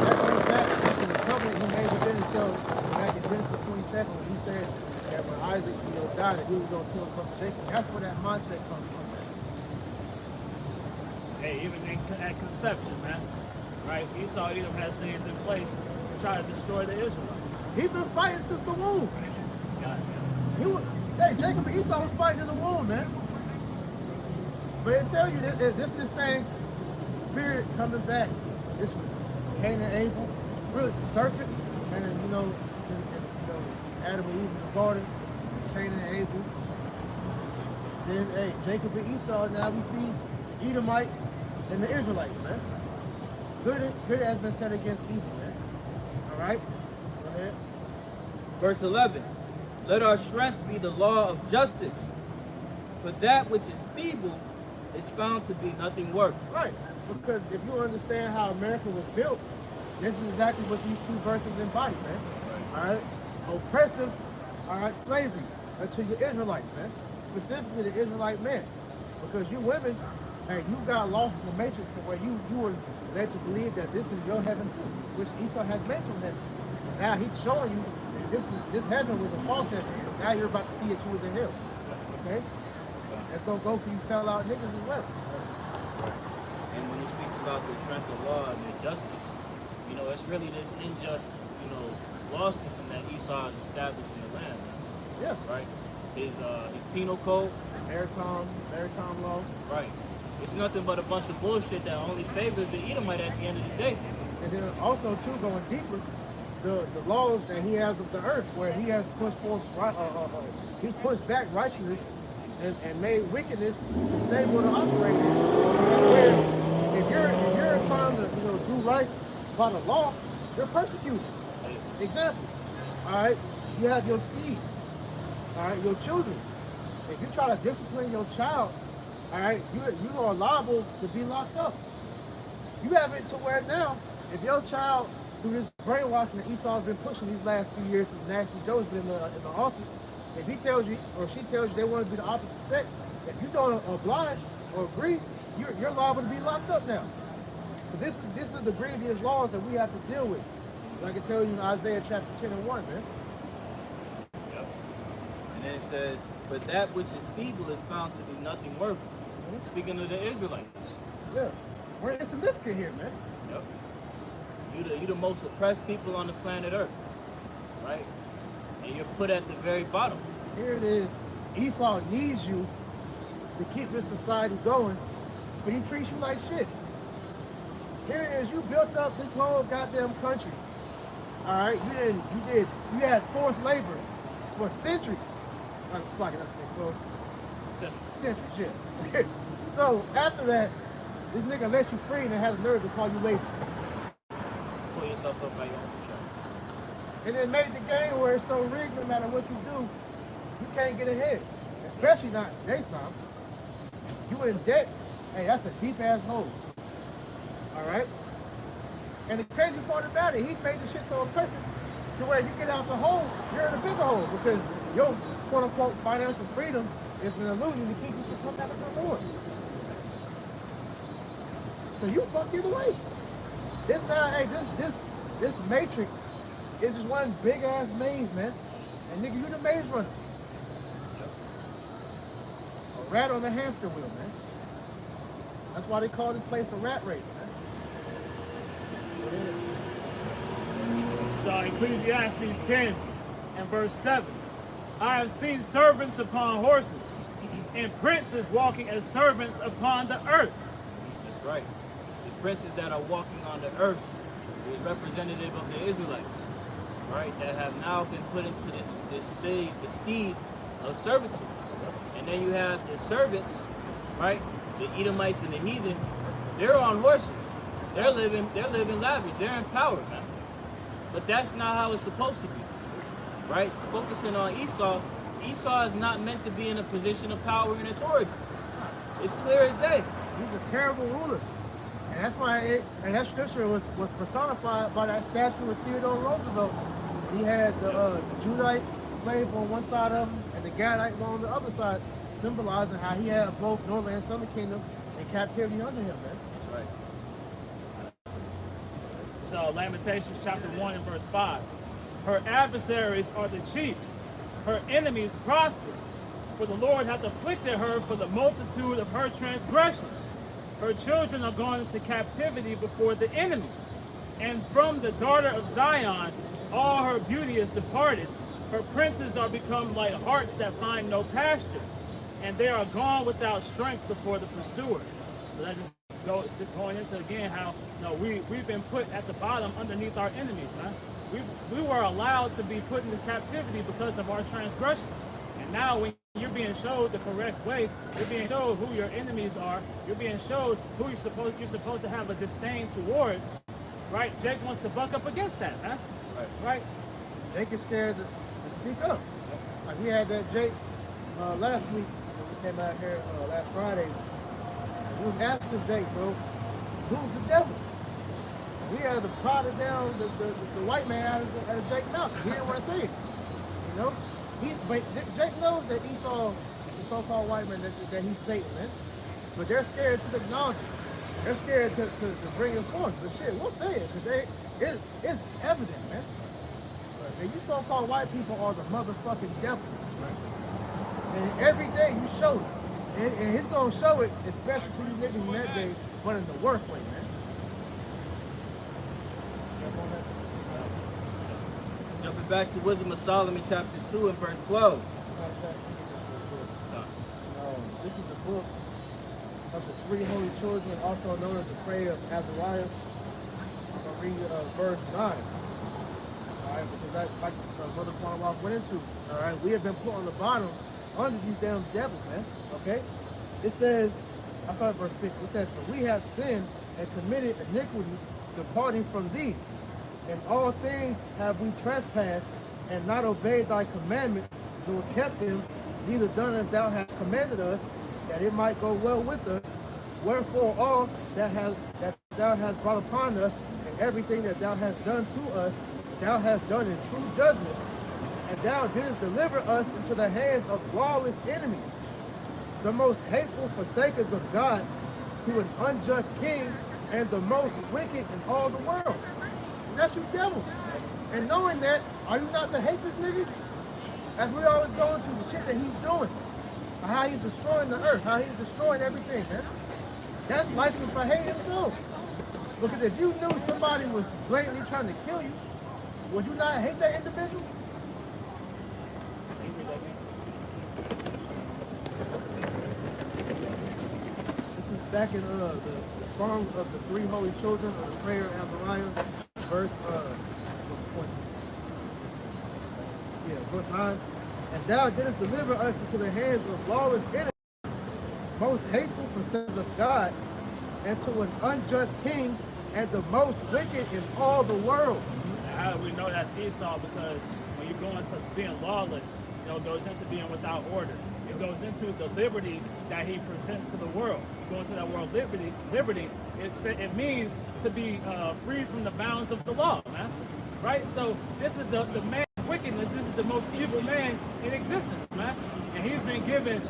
That goes back to the covenant he made within himself back in Genesis 27 when he said that when Isaac, died, that he was gonna kill from Jacob. That's where that mindset comes from, man. Hey, even at conception, man. Right? Esau Edom has things in place to try to destroy the Israelites. He's been fighting since the womb. God, Jacob and Esau was fighting in the womb, man. But it tells you that this is the same spirit coming back. This was Cain and Abel, really the serpent, and Adam and Eve in the garden, Cain and Abel. Then Jacob and Esau. Now we see the Edomites and the Israelites, man. Good has been set against evil, man. All right, go ahead. Verse 11. Let our strength be the law of justice, for that which is feeble is found to be nothing worth. Right, because if you understand how America was built, this is exactly what these two verses embody, man. All right, oppressive, all right, slavery to your Israelites, man. Specifically the Israelite man, because you women, you got lost in the matrix to where you were led to believe that this is your heaven too, which Esau has made your heaven. Now he's showing you that this heaven was a false heaven. Now you're about to see that you was in hell. Okay? That's gonna go for you sell out niggas as well. And when he speaks about the strength of law and the justice, it's really this unjust, law system that Esau has established in the land. Yeah. Right? His penal code. Maritime law. Right. It's nothing but a bunch of bullshit that only favors the Edomite at the end of the day. And then also too, going deeper, the laws that he has of the earth, where he has pushed forth, he's pushed back righteousness and made wickedness stable to operate in. Where if you're trying to do right by the law, you're persecuted. Example, all right, you have your seed, all right, your children. If you try to discipline your child, all right, you are liable to be locked up. You have it to where now, if your child, through this brainwashing that Esau's been pushing these last few years since Nasty Joe's been in the office, if he tells you or she tells you they want to be the opposite sex, if you don't oblige or agree, you're liable to be locked up now. But this is the grievous laws that we have to deal with. I can tell you in Isaiah chapter 10 and 1, man. Yep. And then it says, but that which is feeble is found to do nothing worth. Speaking of the Israelites. Yeah. We're insignificant here, man. Yep. You're the most oppressed people on the planet Earth. Right? And you're put at the very bottom. Here it is. Esau needs you to keep this society going, but he treats you like shit. Here it is. You built up this whole goddamn country. All right, you had forced labor for centuries. Centuries, yeah. So after that, this nigga lets you free and has the nerve to call you lazy. Pull yourself up by your own shirt. And then made the game where it's so rigged, no matter what you do, you can't get ahead. Especially not today's time. You in debt, hey, that's a deep ass hole. All right. And the crazy part about it, he's made the shit so oppressive to where you get out the hole, you're in a bigger hole because your quote unquote financial freedom is an illusion to keep you from coming out of the Lord. So you fuck either way. This this matrix is just one big ass maze, man. And nigga, you the maze runner. A rat on the hamster wheel, man. That's why they call this place the rat race, man. So Ecclesiastes 10 and verse 7. I have seen servants upon horses, and princes walking as servants upon the earth. That's right. The princes that are walking on the earth is representative of the Israelites, right? That have now been put into the steed of servitude. And then you have the servants, right? The Edomites and the heathen. They're on horses. They're living lavish. They're empowered, man. But that's not how it's supposed to be, right? Focusing on Esau, Esau is not meant to be in a position of power and authority. It's clear as day. He's a terrible ruler. And that's why that scripture was personified by that statue of Theodore Roosevelt. He had the Judite slave on one side of him and the Gadite on the other side, symbolizing how he had both Northern and Southern Kingdom in captivity under him, man. That's right. So Lamentations chapter 1 and verse 5. Her adversaries are the chief, her enemies prosper, for the Lord hath afflicted her for the multitude of her transgressions. Her children are gone into captivity before the enemy, and from the daughter of Zion all her beauty is departed. Her princes are become like harts that find no pasture, and they are gone without strength before the pursuer. So that just going into again how we've been put at the bottom underneath our enemies, man. We were allowed to be put into captivity because of our transgressions. And now when you're being showed the correct way, you're being showed who your enemies are, you're being showed who you're supposed to have a disdain towards, right? Jake wants to buck up against that, man. Right? Jake is scared to speak up. Like we had that Jake last week when we came out here last Friday. We was asking Jake, bro, who's the devil? We had to prod down the white man out of Jake's mouth. He didn't want to say it. You know? But Jake knows that Esau, the so-called white man, that he's Satan, man. But they're scared to acknowledge it. They're scared to bring him forth. But shit, we'll say it, because it's evident, man. And you so-called white people are the motherfucking devil. Right? And every day you show it. And he's going to show it, especially to you niggas in that day, but in the worst way, man. Jumping back to Wisdom of Solomon, chapter 2 and verse 12. This is the book of the three holy children, also known as the prayer of Azariah. I'm going to read verse 9. All right, because that, like Brother Quanawaf went into, all right, we have been put on the bottom under these damn devils, man. Okay? It says, I start at verse 6. It says, "For we have sinned and committed iniquity, departing from thee. In all things have we trespassed, and not obeyed thy commandment, nor kept them, neither done as thou hast commanded us, that it might go well with us. Wherefore all that thou hast brought upon us, and everything that thou hast done to us, thou hast done in true judgment. And thou didst deliver us into the hands of lawless enemies, the most hateful forsakers of God, to an unjust king, and the most wicked in all the world." And that's you devils. And knowing that, are you not to hate this nigga? As we always go into the shit that he's doing, how he's destroying the earth, how he's destroying everything, man. That's license for hating too. Because if you knew somebody was blatantly trying to kill you, would you not hate that individual? This is back in the song of the three holy children of the prayer of Azariah, verse 9. "And thou didst deliver us into the hands of lawless enemies, most hateful forsakers of God, and to an unjust king, and the most wicked in all the world." How do we know that's Esau? Because when you go into being lawless, it goes into being without order. It goes into the liberty that he presents to the world. You go into that world liberty. It means to be free from the bounds of the law, man. Right? So this is the man wickedness. This is the most evil man in existence, man. And he's been given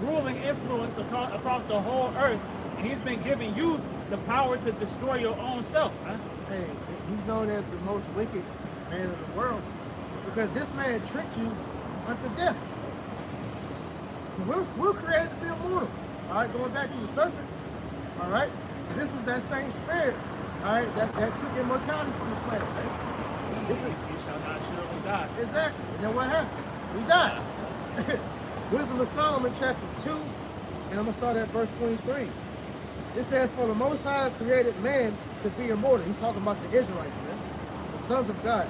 ruling influence across the whole earth. And he's been giving you the power to destroy your own self, man. Hey, he's known as the most wicked man in the world because this man tricked you unto death. We're created to be immortal. All right, going back to the serpent. All right, and this is that same spirit. All right, that took immortality from the planet. Right? This is, you shall not surely die. Exactly. And then what happened? We died. Wisdom of Solomon, chapter 2, and I'm gonna start at verse 23. It says, "For the Most High created man to be immortal." He's talking about the Israelites, man, the sons of God,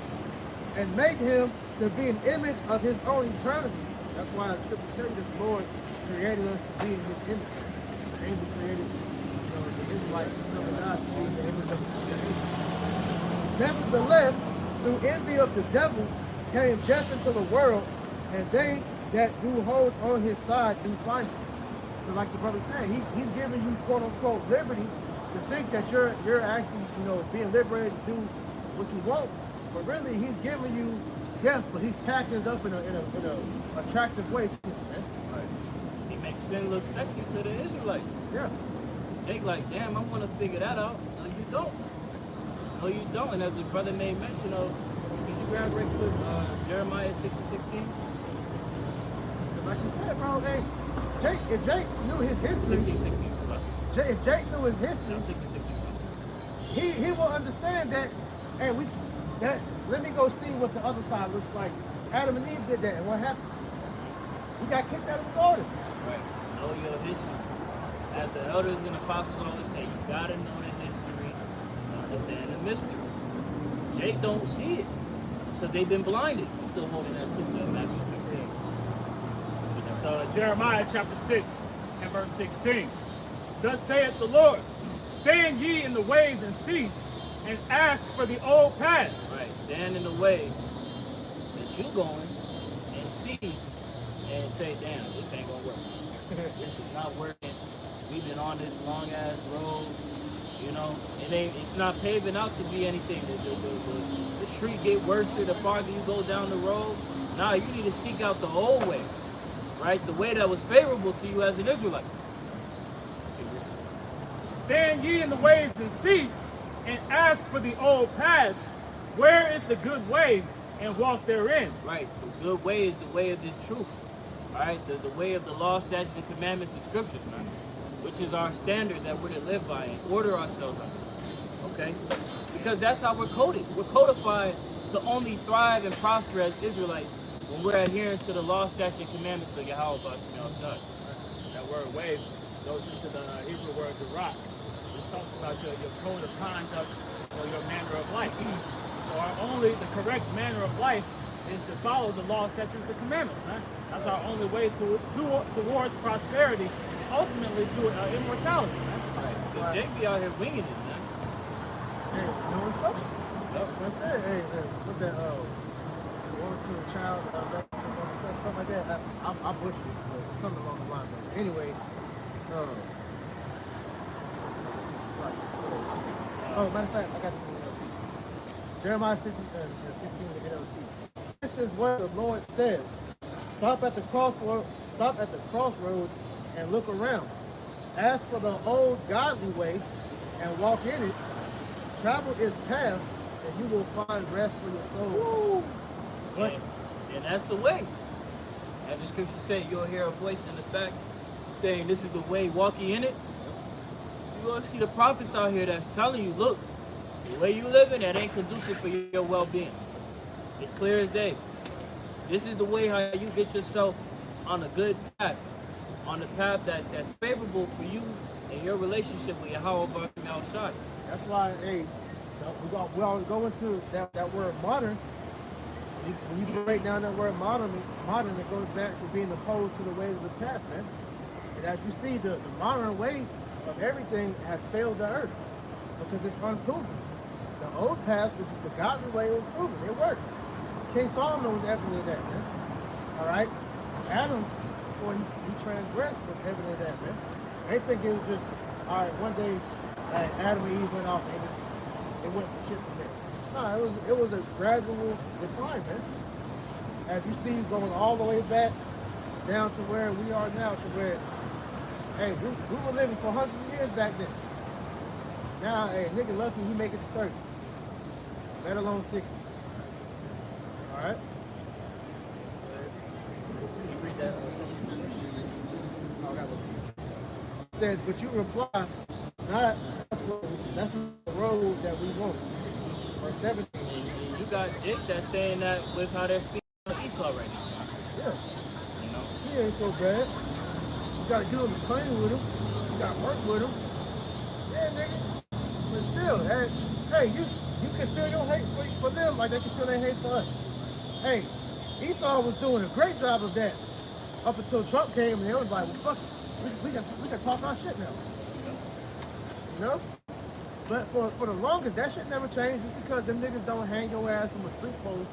"and make him to be an image of his own eternity." That's why the scripture tells you that the Lord created us to be in his image. The angel created, the Israelites, the sons of God, to be in the image of his. "Nevertheless, through envy of the devil came death into the world, and they that do hold on his side do find it." So like the brother said, he's giving you quote unquote liberty to think that you're actually, being liberated to do what you want. But really he's giving you death, but he's packing it up in a attractive way too, man. Right. He makes sin look sexy to the Israelites. Yeah. Jake like, damn, I want to figure that out. No, you don't. No, you don't. And as the brother made mention of, did you grab right quick Jeremiah 6:16? Like you said, bro, hey, if Jake knew his history, 16. If Jake knew his history, No, 16. he will understand that, hey, let me go see what the other side looks like. Adam and Eve did that, and what happened? We got kicked out of the garden. Right. Know your history. As the elders and apostles always say, you gotta know the history to understand the mystery. Jake don't see it because they've been blinded. I'm still holding that too, Matthew 15. So Jeremiah chapter 6 and verse 16. "Thus saith the Lord, stand ye in the ways and see, and ask for the old paths." Right, stand in the way that you going and see and say, damn, this ain't gonna work. This is not working. We've been on this long ass road, it's not paving out to be anything. The street get worse the farther you go down the road. Now you need to seek out the old way. Right? The way that was favorable to you as an Israelite. "Stand ye in the ways and see, and ask for the old paths. Where is the good way, and walk therein?" Right. The good way is the way of this truth. Right? The way of the law, statutes, and commandments, the scriptures, man. Which is our standard that we're to live by and order ourselves under. Okay? Because that's how we're coded. We're codified to only thrive and prosper as Israelites when we're adhering to the law, statutes, and commandments of Yahweh. That word way goes into the Hebrew word Barak, which talks about your code of conduct or your manner of life. So the correct manner of life is to follow the law, statutes, and commandments, man. That's our only way towards prosperity, ultimately to immortality, man. Right. Jake be out here winging it, man. Hey, no instruction. That's it. Hey, with that, one to a child, stuff like that. I butchered it, but something along the line. But anyway, it's like, matter of fact, I got this in the NLT. Jeremiah 16 in the NLT. This is what the Lord says. Stop at the crossroads and look around. Ask for the old godly way and walk in it. Travel its path and you will find rest for your soul. And that's the way. As the scripture said, you'll hear a voice in the back saying, this is the way, walk ye in it. You're going to see the prophets out here that's telling you, look, the way you living, that ain't conducive for your well-being. It's clear as day. This is the way how you get yourself on a good path, on the path that's favorable for you and your relationship with Yahweh Baruch Shai. That's why, hey, we always go into that word modern. When you break down that word modern, it goes back to being opposed to the ways of the past, man. And as you see, the modern way of everything has failed the earth because it's unproven. The old past, which is the godly way, was proven. It worked. King Solomon was evident of that, man. All right? Adam, before he transgressed, was evident of that, man. They think it was just, all right, one day, like Adam and Eve went off and it went to shit from there. No, it was a gradual decline, man. As you see, going all the way back down to where we are now, to where, hey, we were living for hundreds of years back then. Now, hey, nigga lucky he make it to 30, let alone 60. All right? Can you read that or something? Oh, that was it says, but you reply, not, that's the road that we want. Or 17. You got Jake that's saying that with how they're speaking on Esau right now. Yeah. You know? He ain't so bad. You gotta do him and train with him. You gotta work with him. Yeah, nigga. But still, hey, you consider your hate for them like they consider their hate for us. Hey, Esau was doing a great job of that up until Trump came and they was like, well, fuck it. We can talk our shit now. You know? But for the longest, that shit never changed just because them niggas don't hang your ass from a street pole,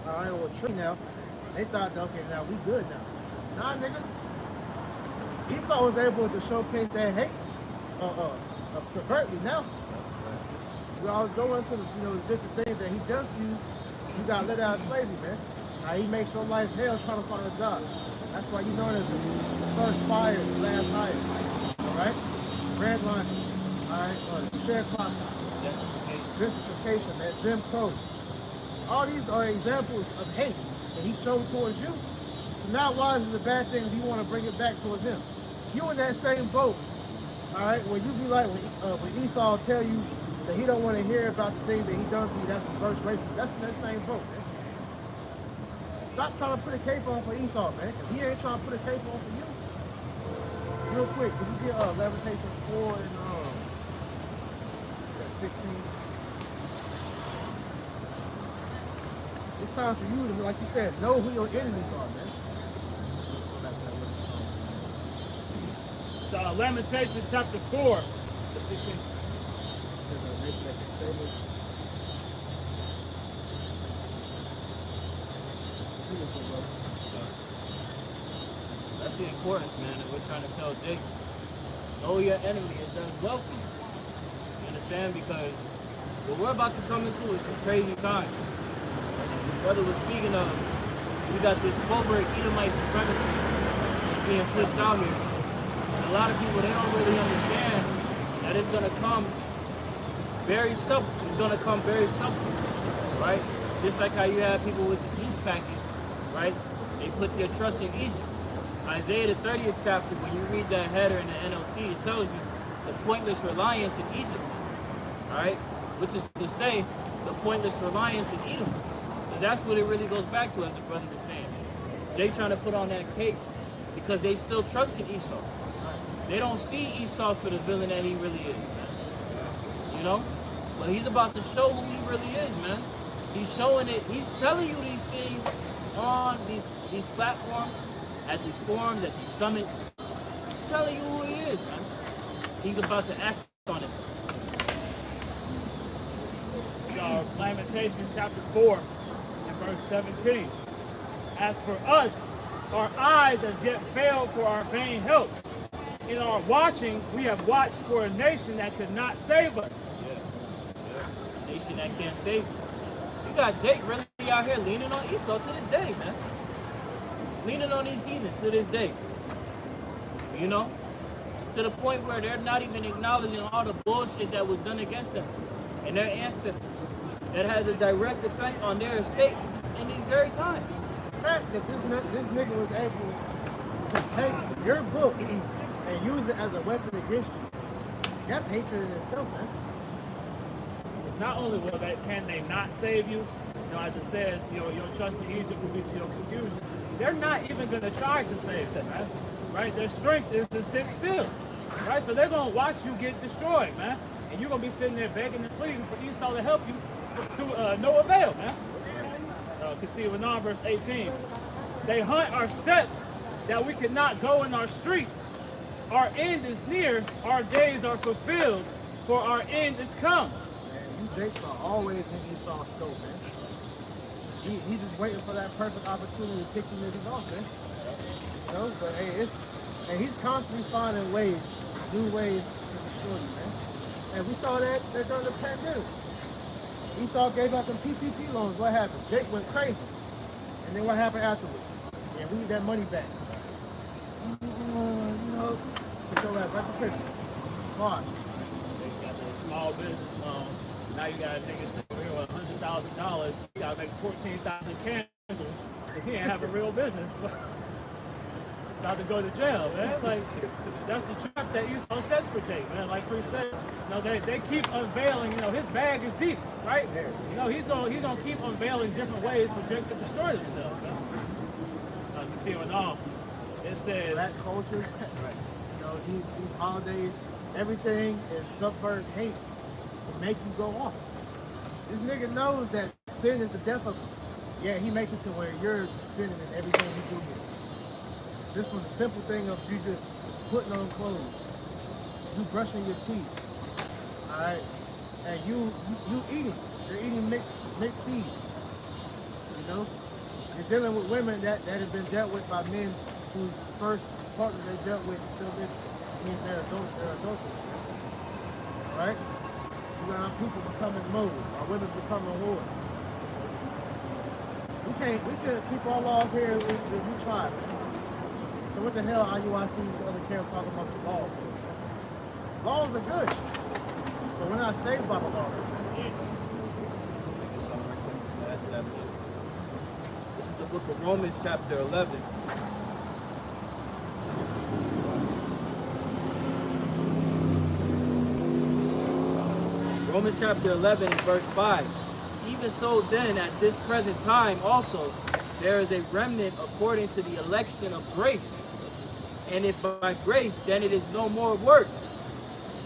all right, or a tree now. They thought, okay, now we good now. Nah, nigga. Esau was able to showcase that hate subvertly now. We always go into the different things that he does to you. You got let out of slavery, man. Now he makes your life hell trying to find a job. That's why you know it as the first fire, the last hire. All right? Red line. All right? Sharecropping. Gentrification, man. Jim Crow. All these are examples of hate that he showed towards you. So now why is it a bad thing if you want to bring it back towards him? You in that same boat. All right? When you be like, when Esau tell you that he don't want to hear about the things that he done to you, that's reverse racist. That's in that same boat, man. Stop trying to put a cape on for Esau, man, because he ain't trying to put a cape on for you. Real quick, can you get Lamentations 4 and 16? It's time for you to, like you said, know who your enemies are, man. So Lamentations chapter 4, 16. That's the importance, man, that we're trying to tell Jake. Know your enemy. It does well for you. You understand? Because what we're about to come into is some crazy times. The brother was speaking of, we got this covert Edomite supremacy that's being pushed out here. And a lot of people, they don't really understand that it's going to come very subtle. It's going to come very subtle, right? Just like how you have people with the juice package, right? They put their trust in Egypt. Isaiah the 30th chapter, when you read that header in the NLT, it tells you the pointless reliance in Egypt, all right? Which is to say, the pointless reliance in Edom. Because that's what it really goes back to, as the brother was saying. Jay trying to put on that cape because they still trust in Esau. They don't see Esau for the villain that he really is, man. You know? But he's about to show who he really is, man. He's showing it. He's telling you these things on these platforms, at these forums, at these summits. He's telling you who he is, man. He's about to act on it. So, Lamentations chapter 4 and verse 17. As for us, our eyes as yet failed for our vain help. In our watching, we have watched for a nation that could not save us. Yeah. Nation that can't save you. You got Jake really out here leaning on Esau to this day, man. Leaning on these heathens to this day. You know? To the point where they're not even acknowledging all the bullshit that was done against them and their ancestors. That has a direct effect on their estate in these very times. The fact that this nigga was able to take your book and use it as a weapon against you, that's hatred in itself, man. Not only can they not save you, as it says, your trust in Egypt will be to your confusion. They're not even going to try to save them, man. Right? Their strength is to sit still. Right? So they're going to watch you get destroyed, man. And you're going to be sitting there begging and pleading for Esau to help you to no avail, man. Continuing on, verse 18. They hunt our steps that we cannot go in our streets. Our end is near, our days are fulfilled, for our end is come. Man, you Jakes are always in Esau's scope, man. He's just waiting for that perfect opportunity to pick you niggas off, man. You know, but hey, he's constantly finding ways, new ways to destroy you, man. And we saw that during the pandemic. Esau gave out them PPP loans. What happened? Jake went crazy. And then what happened afterwards? Yeah, we need that money back. No. So your ass right to prison. Why? You got the small business loan. Now you got a nigga sitting here with $100,000. You got to make 14,000 candles if he ain't have a real business. About to go to jail, man. Like, that's the trap that Esau sets for Jake, man. Like Chris said, they keep unveiling, his bag is deep, right? He's gonna keep unveiling different ways for Jake to destroy themselves, man. Continuing on, it says black culture, right. These holidays, everything is subvert hate to make you go off. This nigga knows that sin is the death of him. Yeah, he makes it to where you're sinning in everything you do here. This was a simple thing of you just putting on clothes, you brushing your teeth, all right, and you eating. You're eating mixed seeds. You're dealing with women that have been dealt with by men whose first partner they dealt with still means they're adulterers. All right, you got our people becoming moles, our women becoming whores. We can't keep our laws here if we try, man. So what the hell IUIC and the other camps talking about the laws? Laws are good, but we're not saved by the law. This is the book of Romans chapter 11. Romans chapter 11 and verse 5. Even so then, at this present time also, there is a remnant according to the election of grace. And if by grace, then it is no more works.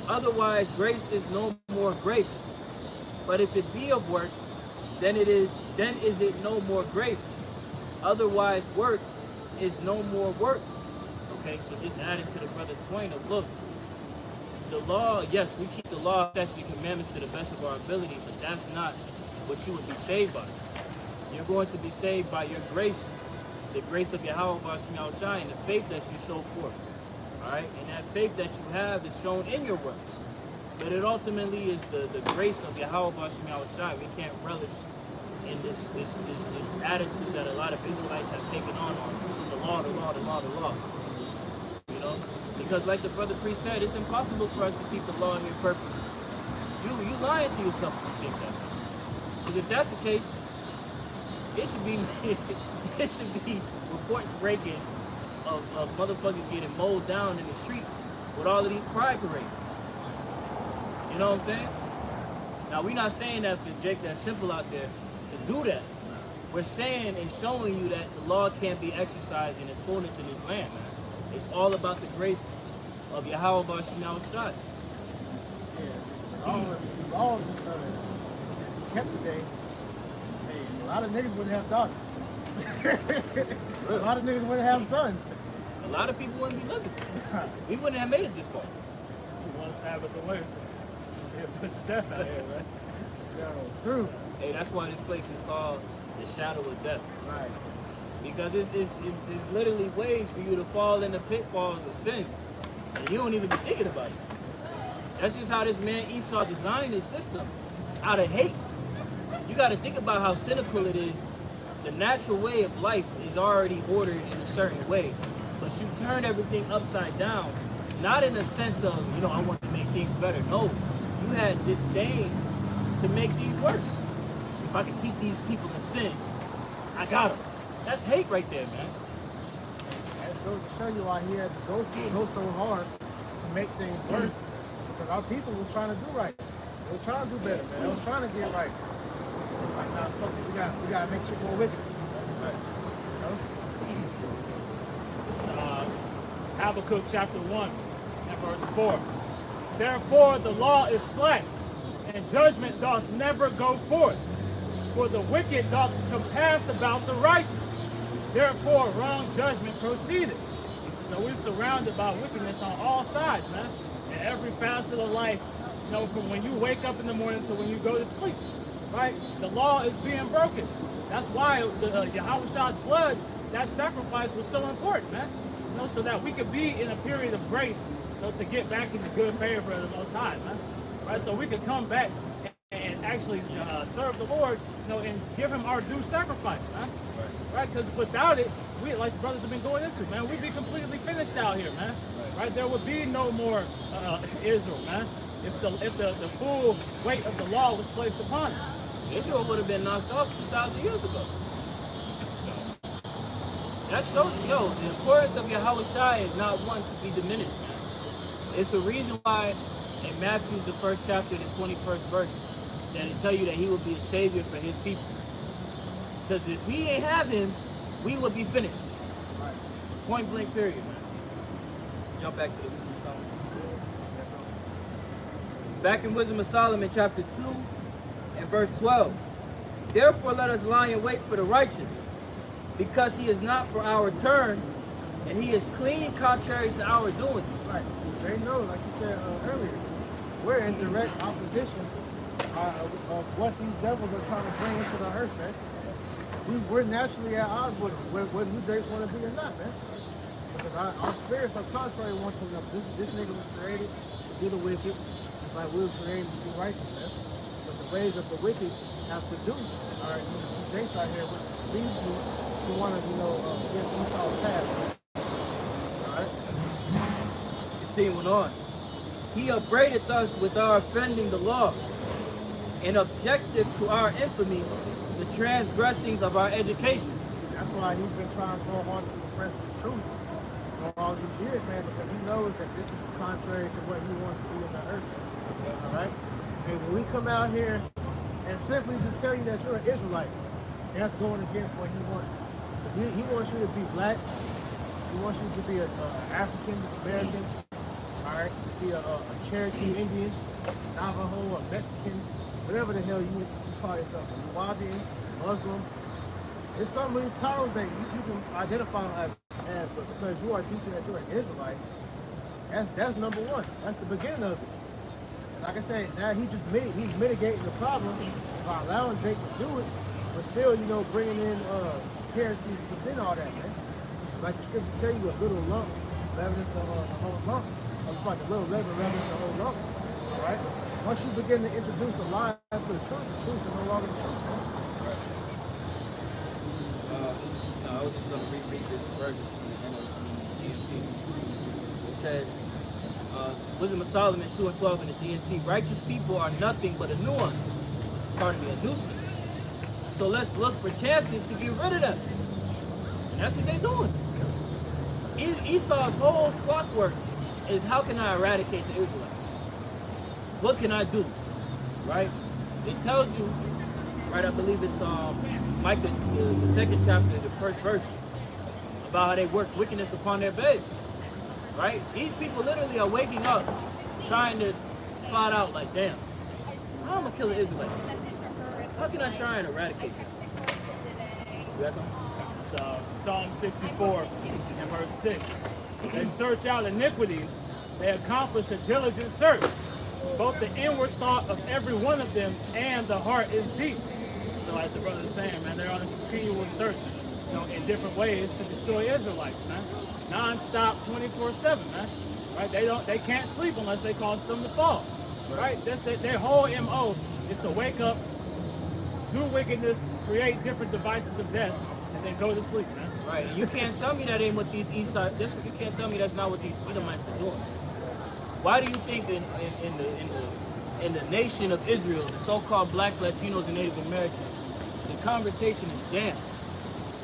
Otherwise, grace is no more grace. But if it be of works, then is it no more grace. Otherwise, work is no more work. Okay, so just adding to the brother's point of, look, the law, yes, we keep the law, statutes, and commandments to the best of our ability, but that's not what you would be saved by. You're going to be saved by your grace, the grace of Yahweh Bashim Yahushai, and the faith that you show forth. Alright? And that faith that you have is shown in your works. But it ultimately is the grace of Yahweh Bashim Yahushai. We can't relish in this attitude that a lot of Israelites have taken on the law. You know? Because like the brother priest said, it's impossible for us to keep the law here perfectly. You lying to yourself if you think that. Because if that's the case, it should be reports breaking of motherfuckers getting mowed down in the streets with all of these pride parades. You know what I'm saying? Now, we're not saying that for Jake that's simple out there to do that. We're saying and showing you that the law can't be exercised in its fullness in this land, man. It's all about the grace of Yahweh Bashim Shai. Yeah. All kept today. Hey, a lot of niggas wouldn't have daughters. A lot of niggas wouldn't have sons. A lot of people wouldn't be living. We wouldn't have made it this far. One Sabbath away. That's out here, right? Yo, true. Hey, that's why this place is called the shadow of death. Right. Because it's literally ways for you to fall in the pitfalls of sin. And you don't even be thinking about it. That's just how this man Esau designed his system, out of hate. You got to think about how cynical it is. The natural way of life is already ordered in a certain way. But you turn everything upside down, not in a sense of, I want to make things better. No, you had disdain to make things worse. If I can keep these people in sin, I got them. That's hate right there, man. That goes to show you why he had to go so hard to make things worse. Because our people was trying to do right. They were trying to do better, man. They was trying to get right. Like, nah, fuck it. We gotta make shit more wicked. Right. Habakkuk chapter 1 and verse 4. Therefore the law is slack, and judgment doth never go forth. For the wicked doth compass about the righteous. Therefore wrong judgment proceedeth. So we're surrounded by wickedness on all sides, man. In every facet of life, from when you wake up in the morning to when you go to sleep. Right? The law is being broken. That's why Yahweh Shah's blood, that sacrifice was so important, man. So that we could be in a period of grace, to get back in the good favor of the Most High, man. Right? So we could come back and actually serve the Lord, and give Him our due sacrifice, man. Right? Because without it, we, like the brothers have been going into, man, we'd be completely finished out here, man. Right? There would be no more Israel, man. If the full weight of the law was placed upon us. Israel would have been knocked off 2,000 years ago. That shows, the importance of Yahweh Shai is not one to be diminished. It's a reason why in Matthew, the 1st chapter, the 21st verse, that it tell you that he will be a savior for his people. Because if we ain't have him, we would be finished. Right. Point blank period, man. Jump back to the Wisdom of Solomon. Back in Wisdom of Solomon, chapter 2 and verse 12. Therefore let us lie in wait for the righteous, because he is not for our turn, and he is clean contrary to our doings. Right. They know, like you said earlier, we're in direct opposition of what these devils are trying to bring into the earth, man. We're naturally at odds with them, whether you just want to be or not, man. Because our spirits are contrary one to another. This nigga was created to do the wicked, just like we were created to do righteous, man. But the ways of the wicked have to do. All right, Jace out here leads you to want to, get Esau's path. All right. Continuing on. He upbraideth us with our offending the law, and objective to our infamy, the transgressings of our education. That's why he's been trying so hard to suppress the truth for all these years, man, because he knows that this is contrary to what he wants to do in the earth. All right? And when we come out here and simply just tell you that you're an Israelite, that's going against what he wants. He wants you to be black. He wants you to be an African American. All right? To be a Cherokee Indian, Navajo, a Mexican, whatever the hell you call yourself, a Nubian, Muslim. It's something really tolerant that you can identify as, but because you are teaching that you're an Israelite, that's number one. That's the beginning of it. And like I said, now he's mitigating the problem by allowing Jake to do it, but still, bringing in heresies within all that, man. Like the scripture tell you, a little lump leavens the whole lump. It's like a little leaven leavens the whole lump. All right. Once you begin to introduce a lie to the truth is no longer the truth, man. I was just going to reread this verse in the GNT. It says, Wisdom of Solomon 2 and 12 in the GNT, righteous people are nothing but a nuisance. So let's look for chances to get rid of them. And that's what they're doing. Esau's whole clockwork is, how can I eradicate the Israelites? What can I do? Right? It tells you, right, I believe it's Micah, the 2nd chapter, the 1st verse, about how they work wickedness upon their beds. right? These people literally are waking up trying to plot out like, damn, how am I gonna kill the Israelites? How can I try and eradicate them? You got something? So, Psalm 64 and verse 6. They search out iniquities. They accomplish a diligent search. Both the inward thought of every one of them and the heart is deep. So as the brother is saying, man, they're on a continual search, in different ways to destroy Israelites, man. Non-stop, 24/7, man. Right? They can't sleep unless they cause something to fall. Right? That's their whole MO is to wake up, do wickedness, create different devices of death, and then go to sleep, man. Right. You can't tell me that ain't what these you can't tell me that's not what these Edomites are doing. Why do you think in the nation of Israel, the so-called blacks, Latinos, and Native Americans, the conversation is damn.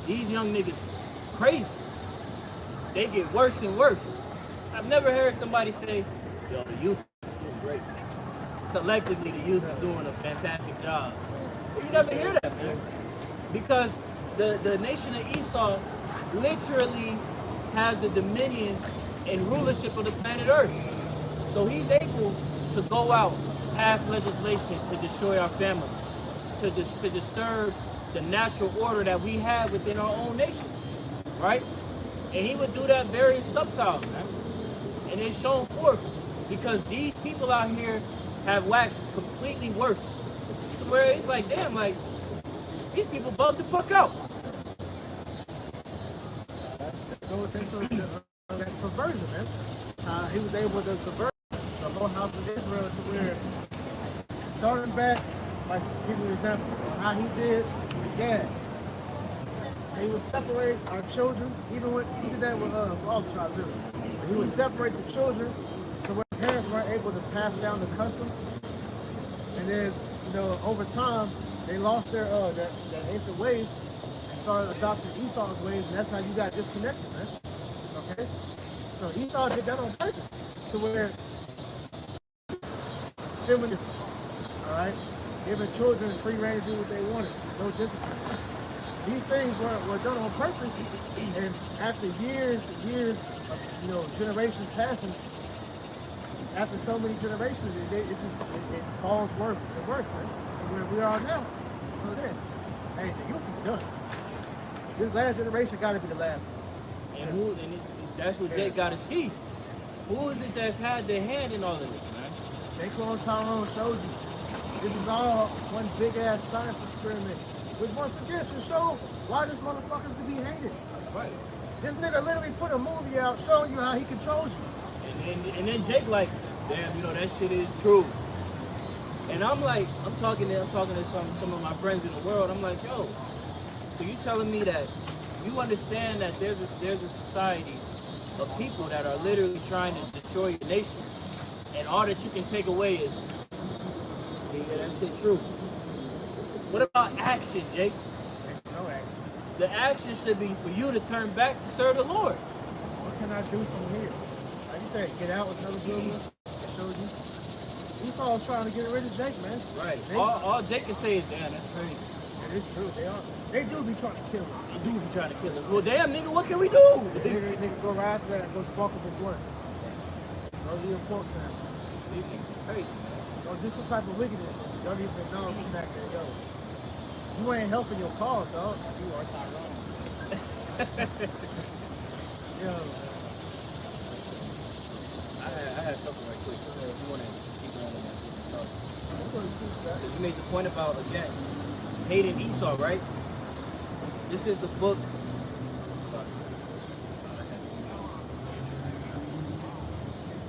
These young niggas is crazy. They get worse and worse. I've never heard somebody say, yo, the youth is doing great. Collectively, the youth is doing a fantastic job. But you never hear that, man. Because the nation of Esau literally has the dominion and rulership of the planet Earth. So he's able to go out, pass legislation to destroy our families, to disturb the natural order that we have within our own nation, right? And he would do that very subtle, man. And it's shown forth because these people out here have waxed completely worse. To where it's like, damn, like, these people bugged the fuck out. So that subversion, man. He was able to subvert the whole house of Israel to where, starting back, like give you an example of how he did with Gad. He would separate our children, even when he did that with all the tribes. He would separate the children so where parents weren't able to pass down the customs. And then, over time, they lost their ancient ways and started adopting Esau's ways, and that's how you got disconnected, man. Okay? So Esau did that on purpose to where feminists, all right, giving children free rein to do what they wanted, no discipline. These things were done on purpose, and after years and years of generations passing, after so many generations, it falls worse and worse, man. So where we are now, hey, the youth is done. This last generation got to be the last. And that's what Jake got to see. Who is it that's had their hand in all of this, man? Daquan Tyrone showed you. This is all one big ass science experiment. Which once again should show why this motherfucker's to be hated. Right. This nigga literally put a movie out showing you how he controls you. And then Jake like, damn, that shit is true. And I'm talking to some of my friends in the world. I'm like, yo, so you telling me that you understand that there's a society of people that are literally trying to destroy your nation, and all that you can take away is, yeah, that shit true. What about action, Jake? No action. The action should be for you to turn back to serve the Lord. What can I do from here? Like you said, get out with another good one. I showed you. Esau was trying to get rid of Jake, man. Right. All Jake can say is, damn, that's crazy. It is true. They do be trying to kill us. They do be trying to kill us. Well, damn, nigga, what can we do? Nigga go right after that and go spark up a blunt. Go to your pork sound. These niggas crazy, man. Don't do some type of wickedness. Don't even know the fact that, yo, you ain't helping your cause, dog. You are Tyrone. Yo, I had something right quick. If you want to keep on that. You made the point about, again, hating Esau, right? This is the book.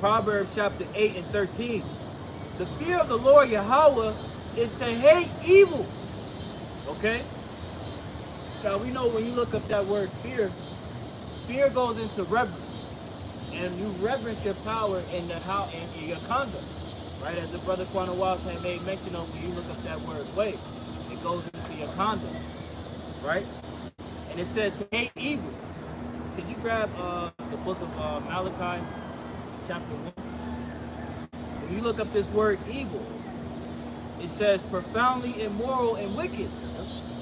Proverbs chapter 8 and 13. The fear of the Lord Yahweh is to hate evil. Okay? Now we know when you look up that word fear, fear goes into reverence. And you reverence your power in your conduct. Right? As the brother Quana Walsh had made mention of, when you look up that word way, it goes into your conduct. Right? And it said to hate evil. Could you grab the book of Malachi, chapter 1? When you look up this word evil, it says profoundly immoral and wicked.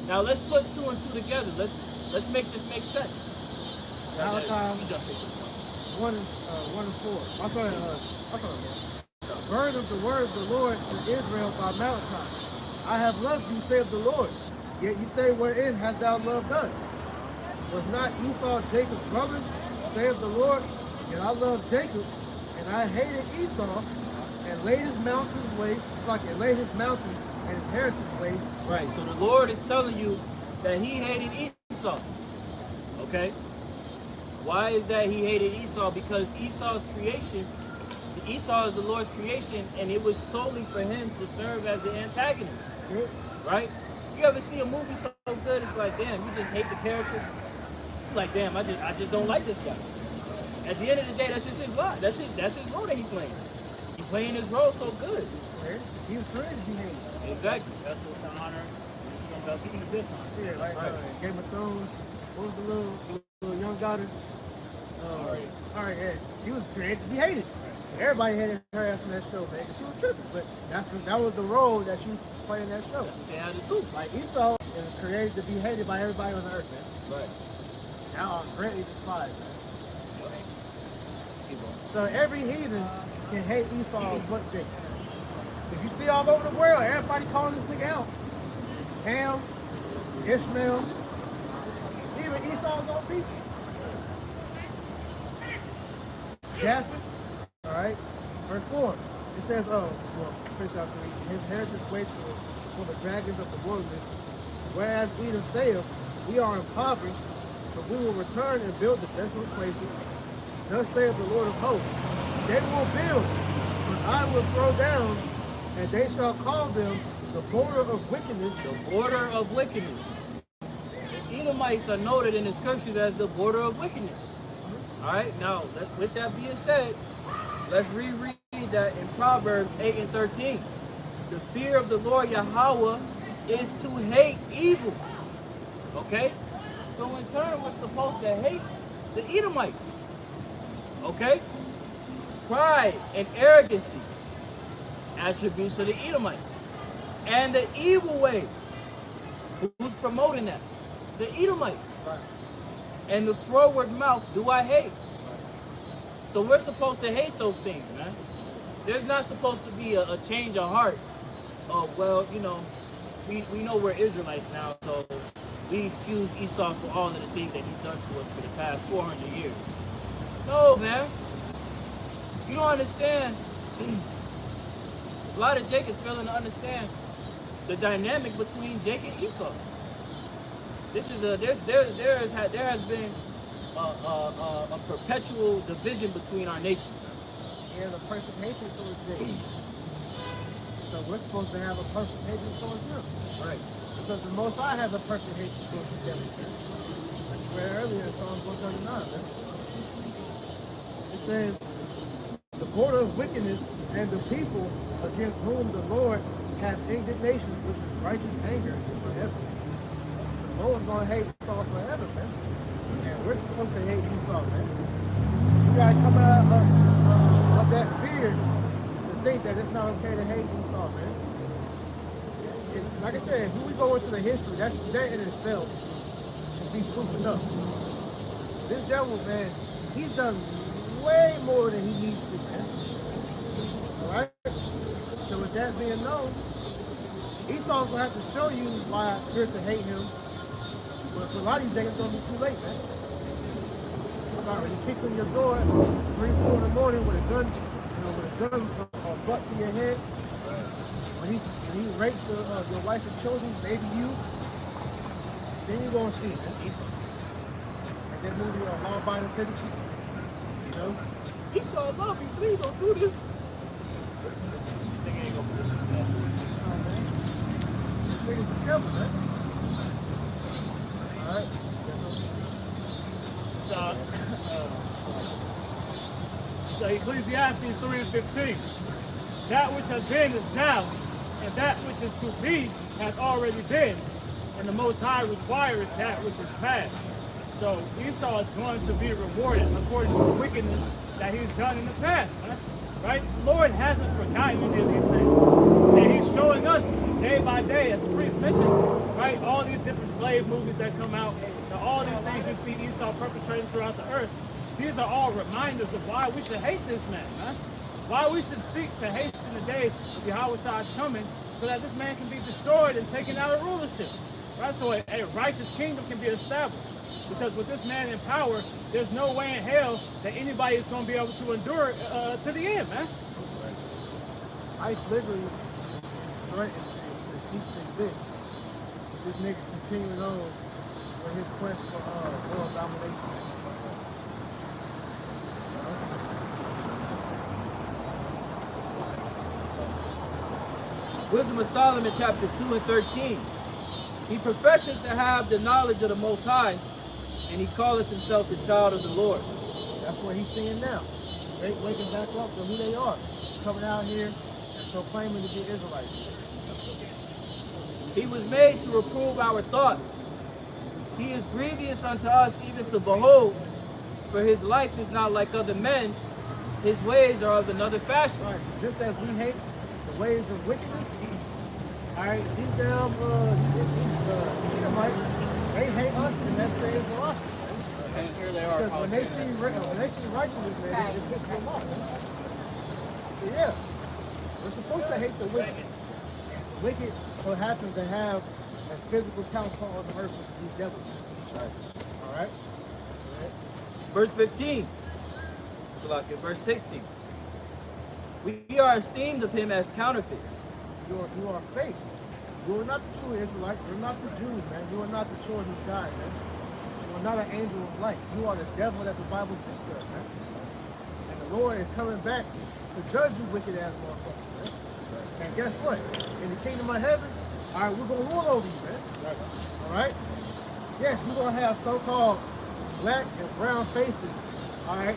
Now let's put two and two together. Let's make this make sense. Malachi 1 and 4. I'm sorry, burn of the words of the Lord to Israel by mountain. I have loved you, saith the Lord. Yet you say, wherein hast thou loved us? Was not Esau Jacob's brother, saith the Lord? Yet I loved Jacob, and I hated Esau, and laid his mountains waste, like it laid his mountains and his heritage waste. Right, so the Lord is telling you that he hated Esau. Okay? Why is that he hated Esau? Because Esau's creation, Esau is the Lord's creation, and it was solely for him to serve as the antagonist. Right? You ever see a movie so good, it's like, damn, you just hate the character? You're like, damn, I just don't like this guy. At the end of the day, that's just his role. That's his role that he's playing. He's playing his role so good. He was created to be hated. Exactly. Vessel to honor, and some vessels to dishonor. Yeah, like Game of Thrones. What was the little young daughter? All right, yeah. She was created to be hated. Everybody hated her ass in that show, man. She was tripping, but that was the role that she was playing in that show. That's what they had to do. Like Esau is created to be hated by everybody on the earth, man. Right. Now greatly despised, man. So every heathen can hate Esau but Jacob. If you see all over the world, everybody calling this nigga out. Ham, Ishmael, even Esau's own people. Japheth, all right, verse 4. It says, finish out 3. His heritage waits for the dragons of the wilderness. Whereas Edom saith, we are impoverished, but we will return and build the desolate places. Thus saith the Lord of hosts, they will build, but I will throw down, and they shall call them the border of wickedness. The border of wickedness. The Edomites are noted in the scriptures as the border of wickedness. All right, now, with that being said, let's reread that in Proverbs 8 and 13. The fear of the Lord Yahweh is to hate evil. Okay? So in turn, we're supposed to hate the Edomites. Okay? Pride and arrogancy, attributes of the Edomites. And the evil way, who's promoting that? The Edomites. Right. And the froward mouth do I hate. So we're supposed to hate those things, man. There's not supposed to be a change of heart. Well, you know, we know we're Israelites now, so we excuse Esau for all of the things that he's done to us for the past 400 years. No, man. You don't understand. A lot of Jacob's failing to understand the dynamic between Jacob and Esau. This is there has been a perpetual division between our nations. He has a perfect hatred towards Jacob. So we're supposed to have a perfect hatred towards him. Right. Because the Most High has a perfect hatred towards the devil. Like we read earlier in Psalms 139, man. It says, the border of wickedness and the people against whom the Lord hath indignation, which is righteous anger forever. The Lord's going to hate Esau forever, man. And we're supposed to hate Esau, man. You got to come out of that fear to think that it's not okay to hate Esau, man. Like I said, if we go into the history, that in itself should be proof enough. This devil, man, he's done way more than he needs to, man. Alright? So with that being known, Esau's gonna have to show you why you're to hate him. But for a lot of you, it's gonna be too late, man. Sorry, he kicks on your door at 3, 4 in the morning with a gun, or butt to your head. When he rapes your wife and children, maybe you, then you're gonna see it. Like that movie on Law Abiding Citizen. You know? Esau, love me, please don't do this. Alright. So Ecclesiastes 3 and 15. That which has been is now, and that which is to be has already been. And the Most High requires that which is past. So Esau is going to be rewarded according to the wickedness that he's done in the past. Right? The Lord hasn't forgotten any of these things. And he's showing us day by day, as the priest mentioned, right? All these different slave movies that come out, all these things you see Esau perpetrating throughout the earth. these are all reminders of why we should hate this man, man. Why we should seek to hasten the day of Yahweh's coming, so that this man can be destroyed and taken out of rulership. Right? So a righteous kingdom can be established. Because with this man in power, there's no way in hell that anybody is going to be able to endure to the end, man. I literally threatened to cease to exist. This nigga continuing on with his quest for world domination. Wisdom of Solomon, chapter 2 and 13. He professeth to have the knowledge of the Most High, and he calleth himself the child of the Lord. That's what he's seeing now. They waking back up to who they are, coming out here and proclaiming to be Israelites. He was made to reprove our thoughts. He is grievous unto us even to behold, for his life is not like other men's. His ways are of another fashion. Right. Just as we hate the ways of wickedness, all right, these damn Edomites, they hate us, and that's the Israelites. And here they are. Because when they see righteousness, man, it pisses them off. So yeah, we're supposed to hate the wicked. Wicked what happens to have a physical counsel on the earth with these devils. All right. Verse 15. Verse 16. We are esteemed of him as counterfeits. You are fake. You are not the true Israelite. You're not the Jews, man. You are not the chosen of God, man. You are not an angel of light. You are the devil that the Bible speaks of, man. And the Lord is coming back to judge you wicked ass motherfuckers, man. And guess what? In the kingdom of heaven, all right, we're going to rule over you, man. All right? Yes, you're going to have so-called black and brown faces, all right,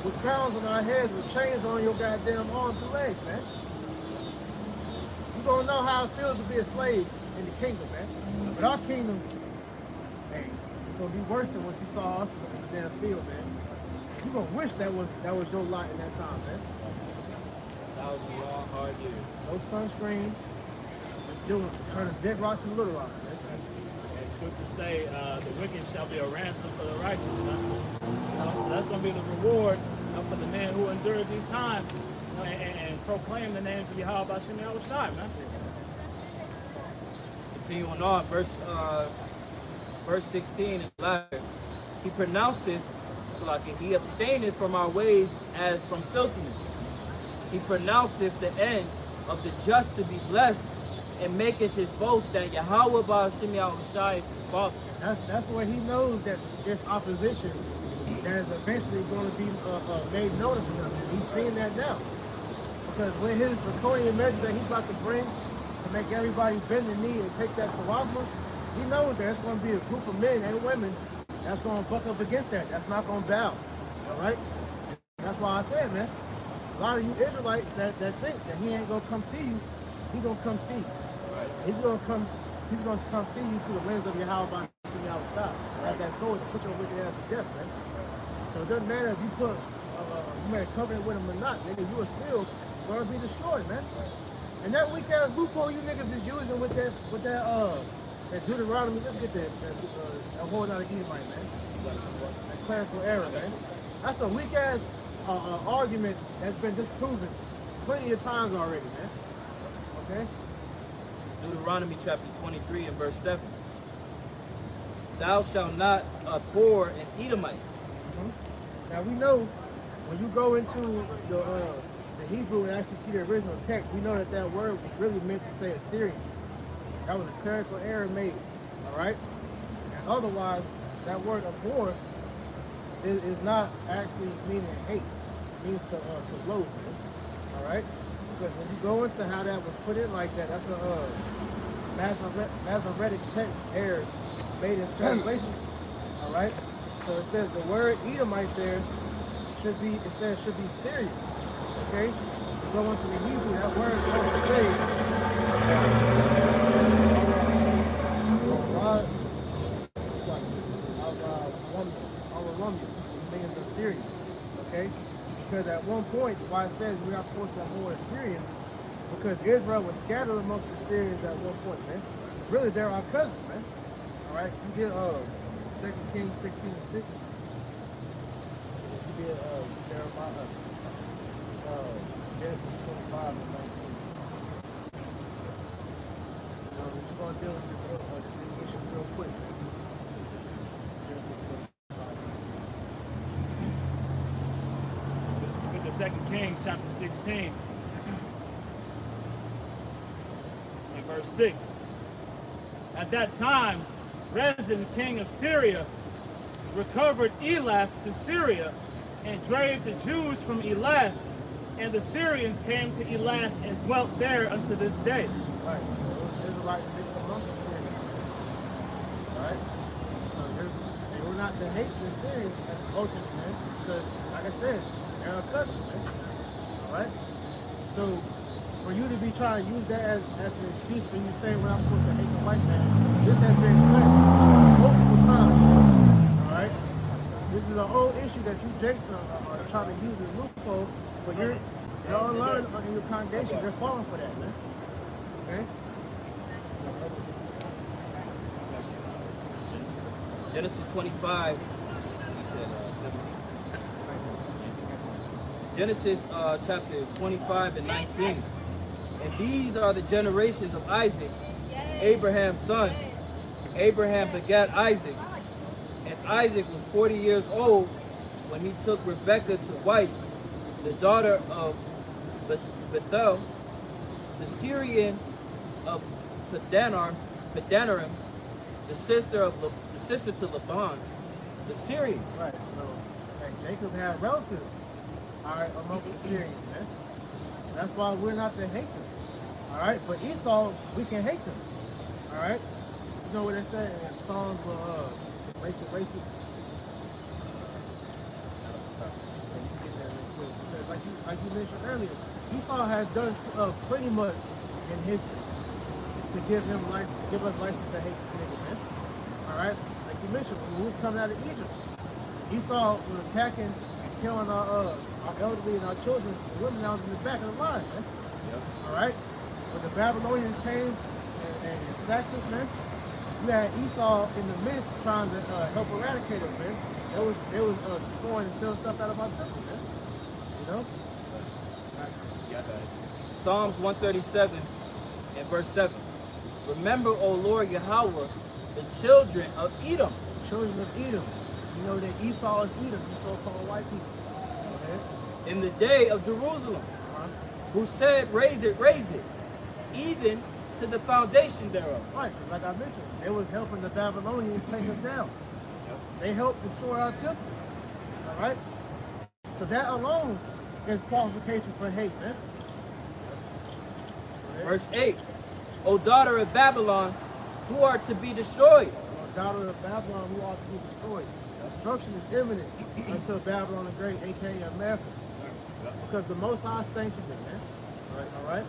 with crowns on our heads, with chains on your goddamn arms and legs, man. You're going to know how it feels to be a slave in the kingdom, man. But our kingdom, hey, it's going to be worse than what you saw us in the damn field, man. You're going to wish that was your lot in that time, man. That was a long, hard year. No sunscreen. Just turning big rocks into little rocks, man. And scriptures say the wicked shall be a ransom for the righteous, man. So that's going to be the reward for the man who endured these times and proclaim the names of Yahweh B'Shem Yahushai, man. Continuing on, verse 16 and latter. He pronounceth, so like he abstaineth from our ways as from filthiness. He pronounceth the end of the just to be blessed, and maketh his boast that Yahweh B'Shem Yahushai is his father. That's where he knows that there's opposition that is eventually going to be made known to him. He's seeing that now. Because with his draconian measures that he's about to bring to make everybody bend the knee and take that charisma, he knows there's going to be a group of men and women that's going to buck up against that. That's not going to bow. All right? That's why I said, man, a lot of you Israelites that think that he ain't going to come see you, he's going to come see you. He's going to come see you through the lens of Yahweh by Yahweh. Have that sword to put your wicked ass to death, man. So it doesn't matter if you put you made a covenant with him or not, nigga, you are still going to be destroyed, man. And that weak ass loophole you niggas is using with that Deuteronomy, let's get that whole other Edomite, man. That clerical error, man. That's a weak ass argument that's been disproven plenty of times already, man. Okay? Deuteronomy chapter 23 and verse 7. Thou shalt not abhor an Edomite. Now we know when you go into the Hebrew and actually see the original text, we know that word was really meant to say Assyrian. That was a clerical error made, all right? And otherwise, that word abhor is not actually meaning hate. It means to loathe, all right? Because when you go into how that was put in like that, that's a Masoretic text error made in translation, all right? So it says the word Edomite there should be Syrian, okay? You go into the Hebrew, that word is going to say meaning the Syrian, okay? Because at one point, why it says we are supposed to abhor Syrian, because Israel was scattered amongst the Syrians at one point, man. Really, they're our cousins, man. All right, you get 2 Kings 16:6. did Jeremiah, Genesis 25 and 19. We're just going to deal with this issue real quick. Genesis 25. This is the book of 2 Kings, chapter 16, and verse 6. At that time, Rezin, king of Syria, recovered Elath to Syria and drave the Jews from Elath, and the Syrians came to Elath and dwelt there unto this day. Right. So Israelites lived among the Syrians. Right? So they were not to hate the Syrians as a culture, man, because, like I said, they're our cousins, man. Alright? So, for you to be trying to use that as an excuse when you say we're not supposed to hate the white man, this has been said multiple times. Alright? This is an old issue that you Jakes are trying to use as a loophole, but you're unlearned in your congregation, they're falling for that, man. Okay? Genesis 25, he said 17. Genesis chapter 25 and 19. And these are the generations of Isaac, Abraham's son. Abraham begat Isaac, and Isaac was 40 years old when he took Rebekah to wife, the daughter of Bethuel, the Syrian of Padanaram, the sister to Laban, the Syrian. Right. So, like, Jacob had relatives, all right, amongst the Syrians, man. That's why we're not to hate them. All right. But Esau, we can hate them. All right. You know what they say in Psalms racist. Like you mentioned earlier, Esau has done pretty much in history to give us license to hate the nigga, man. All right, like you mentioned, when we was coming out of Egypt, Esau was attacking and killing our elderly and our children and women down in the back of the line, man. Yep. All right, when the Babylonians came and sacked us, man, you had Esau in the midst trying to help eradicate us, man. They was destroying and stealing stuff out of our temple, man. You know? Psalms 137 and verse 7. Remember, O Lord Yahweh, the children of Edom. Children of Edom. You know that Esau is Edom, the so-called white people. Okay? In the day of Jerusalem, who said, raise it, even to the foundation thereof. Right, like I mentioned, they was helping the Babylonians take us down. Yep. They helped destroy our temple. All right? So that alone is qualifications for hate, man. Verse 8, O daughter of Babylon, who are to be destroyed. O daughter of Babylon, who are to be destroyed. Destruction is imminent until Babylon the Great, a.k.a. America. Because the Most High sanctioned it, man. That's right, all right?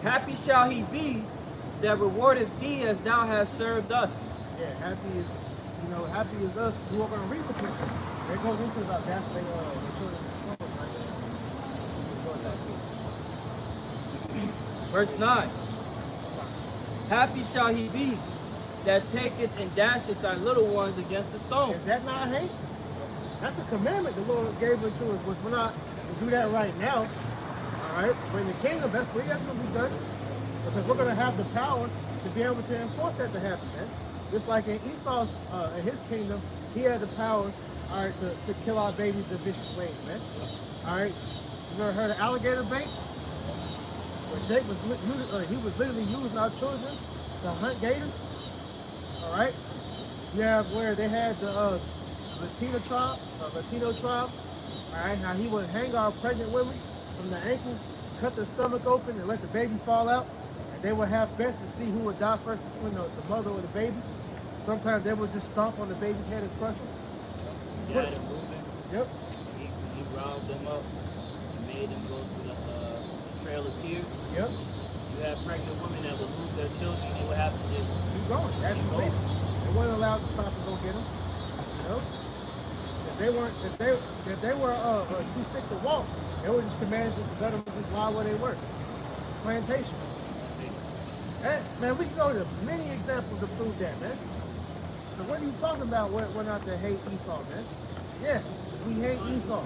Happy shall he be that rewardeth thee as thou hast served us. Yeah, happy is us who are going to reap the picture. They goes into about that's the children of the Verse 9. Happy shall he be that taketh and dasheth thy little ones against the stone. Is that not hate? That's a commandment the Lord gave it to us, which we're not to do that right now. Alright? But in the kingdom, that's going to be done. Because we're going to have the power to be able to enforce that to happen, man. Just like in Esau's, in his kingdom, he had the power, all right, to kill our babies the vicious ways, man. All right, you ever heard of alligator bait? Where Jake was he was literally using our children to hunt gators. All right, you have where they had the Latino tribe. All right, how he would hang our pregnant women from the ankles, cut their stomach open, and let the baby fall out. And they would have bets to see who would die first between the mother or the baby. Sometimes they would just stomp on the baby's head and crush him. Yeah, them moving. Yep. He rounded them up and made them go through the trail of tears. Yep. You have pregnant women that would lose their children, they would have to just keep going. That's the They weren't allowed to stop and go get them. You know? If they were too sick to walk, they were just commanded to let them just lie where they were. Plantation. And, man, we can go to many examples to prove that, man. So what are you talking about? We're not to hate Esau, man. Yes, we hate Esau.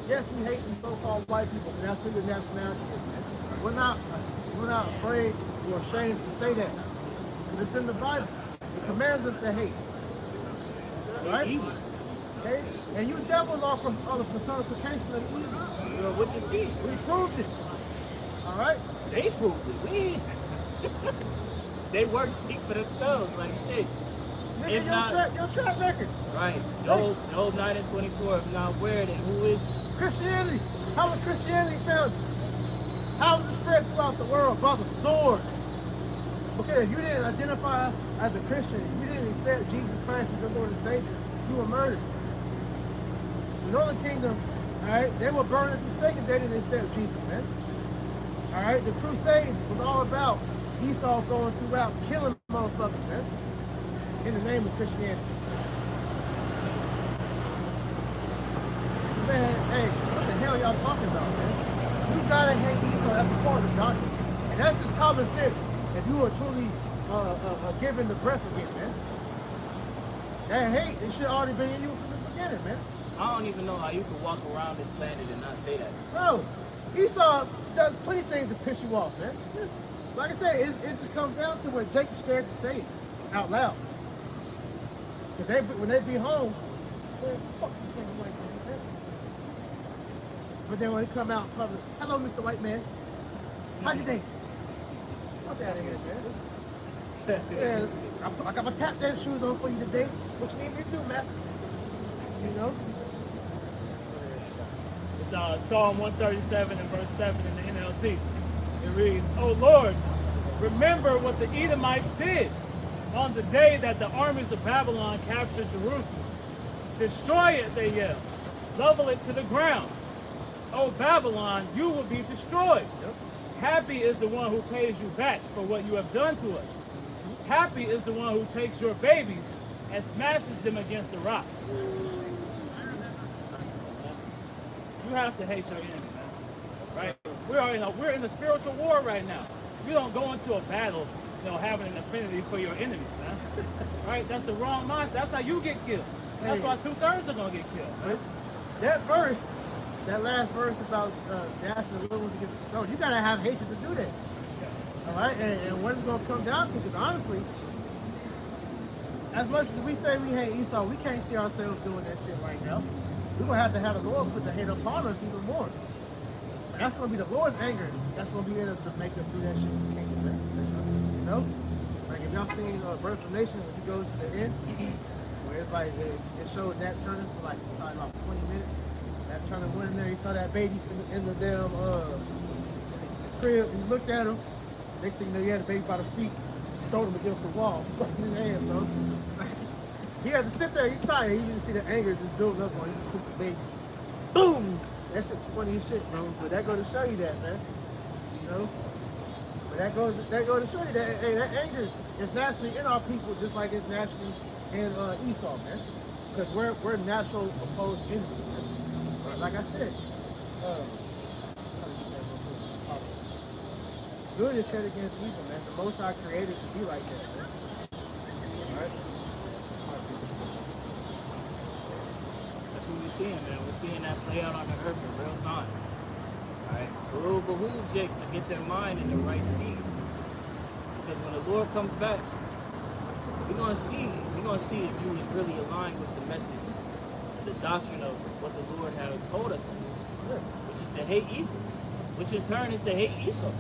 Yes, we hate these so-called white people, and that's who your nationality is, man. We're not afraid or ashamed to say that. Because it's in the Bible. It commands us to hate. Right? Okay? And you devils are the personification of evil. You know, what you see? We proved it. All right? They proved it. We they work speak for themselves, like shit. Nigga, your track record. Right. Job 9:24. If not aware, then who is Christianity? How was Christianity founded? How was it spread throughout the world? By the sword. Okay, if you didn't identify as a Christian, if you didn't accept Jesus Christ as your Lord and Savior, you were murdered. The Northern Kingdom, all right, they were burned at the stake if they didn't accept Jesus, man. All right, the Crusades was all about Esau going throughout killing motherfuckers, man, in the name of Christianity. Man, hey, what the hell y'all talking about, man? You gotta hate Esau. That's a part of the doctrine, and that's just common sense. If you are truly given the breath again, man. That hate, it should already been in you from the beginning, man. I don't even know how you can walk around this planet and not say that. No, Esau does plenty of things to piss you off, man. Like I say, it just comes down to where Jake's scared to say it out loud. Cause when they be home, man, fuck this nigga white man. But then when they come out in public, hello, Mr. White Man. How's your day? Fuck out of here, man. Yeah, I got my tap dance shoes on for you today. What you need me to do, man? You know? It's Psalm 137 and verse 7 in the NLT. It reads, "O Lord, remember what the Edomites did on the day that the armies of Babylon captured Jerusalem. Destroy it, they yelled. Level it to the ground. O Babylon, you will be destroyed. Happy is the one who pays you back for what you have done to us. Happy is the one who takes your babies and smashes them against the rocks." You have to hate your enemy, man. Right? We're in a spiritual war right now. You don't go into a battle, having an affinity for your enemies, man. Right? That's the wrong mindset. That's how you get killed. That's why 2/3 are gonna get killed. Right? That verse, that last verse about dashing the little ones against the stone, you gotta have hatred to do that. All right, and what it's gonna come down to, because honestly, as much as we say we hate Esau, we can't see ourselves doing that shit right now. We're gonna have to have the Lord put the hate upon us even more. And that's gonna be the Lord's anger. That's gonna be in us to make us do that shit. We can't do that. You know? Like if y'all seen Birth of Nation, when you go to the end, where it's like it showed Nat Turner for like probably about 20 minutes. Nat Turner went in there, he saw that baby in the damn crib, and he looked at him. Next thing you know, he had the baby by the feet, stole him against the wall, busting his hand, bro. He had to sit there, he tired, he didn't see the anger just building up on him, he just took the baby. Boom! That shit's funny as shit, bro. But that goes to show you that, man. You know? But that goes to show you that, hey, that anger is naturally in our people just like it's naturally in Esau, man. Because we're natural opposed enemies, man. But like I said, good is set against evil, man. The Most High created to be like that, man. Alright? That's what we're seeing, man. We're seeing that play out on the earth in real time. Alright? So it will behoove Jake to get their mind in the right steed. Because when the Lord comes back, we're gonna see if you was really aligned with the message, the doctrine of what the Lord had told us to do, which is to hate evil, which in turn is to hate Esau.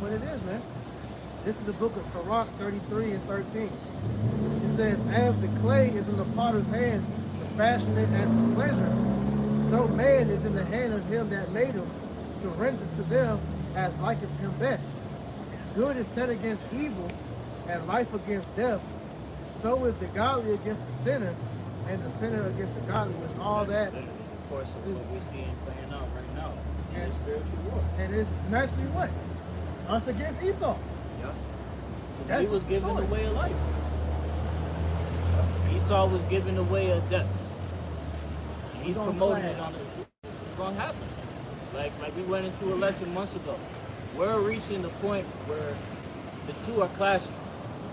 What it is, man. This is the book of Sirach 33 and 13. It says, as the clay is in the potter's hand to fashion it as his pleasure, so man is in the hand of him that made him to render to them as liketh him best. Good is set against evil, and life against death. So is the godly against the sinner, and the sinner against the godly. With all that, of course, what we're seeing playing out right now in the spiritual war. And it's naturally what? Us against Esau. Yeah. Because he was given the way of life. Esau was given the way of death. And he's promoting it on the. It's going to happen. Like we went into a lesson months ago. We're reaching the point where the two are clashing.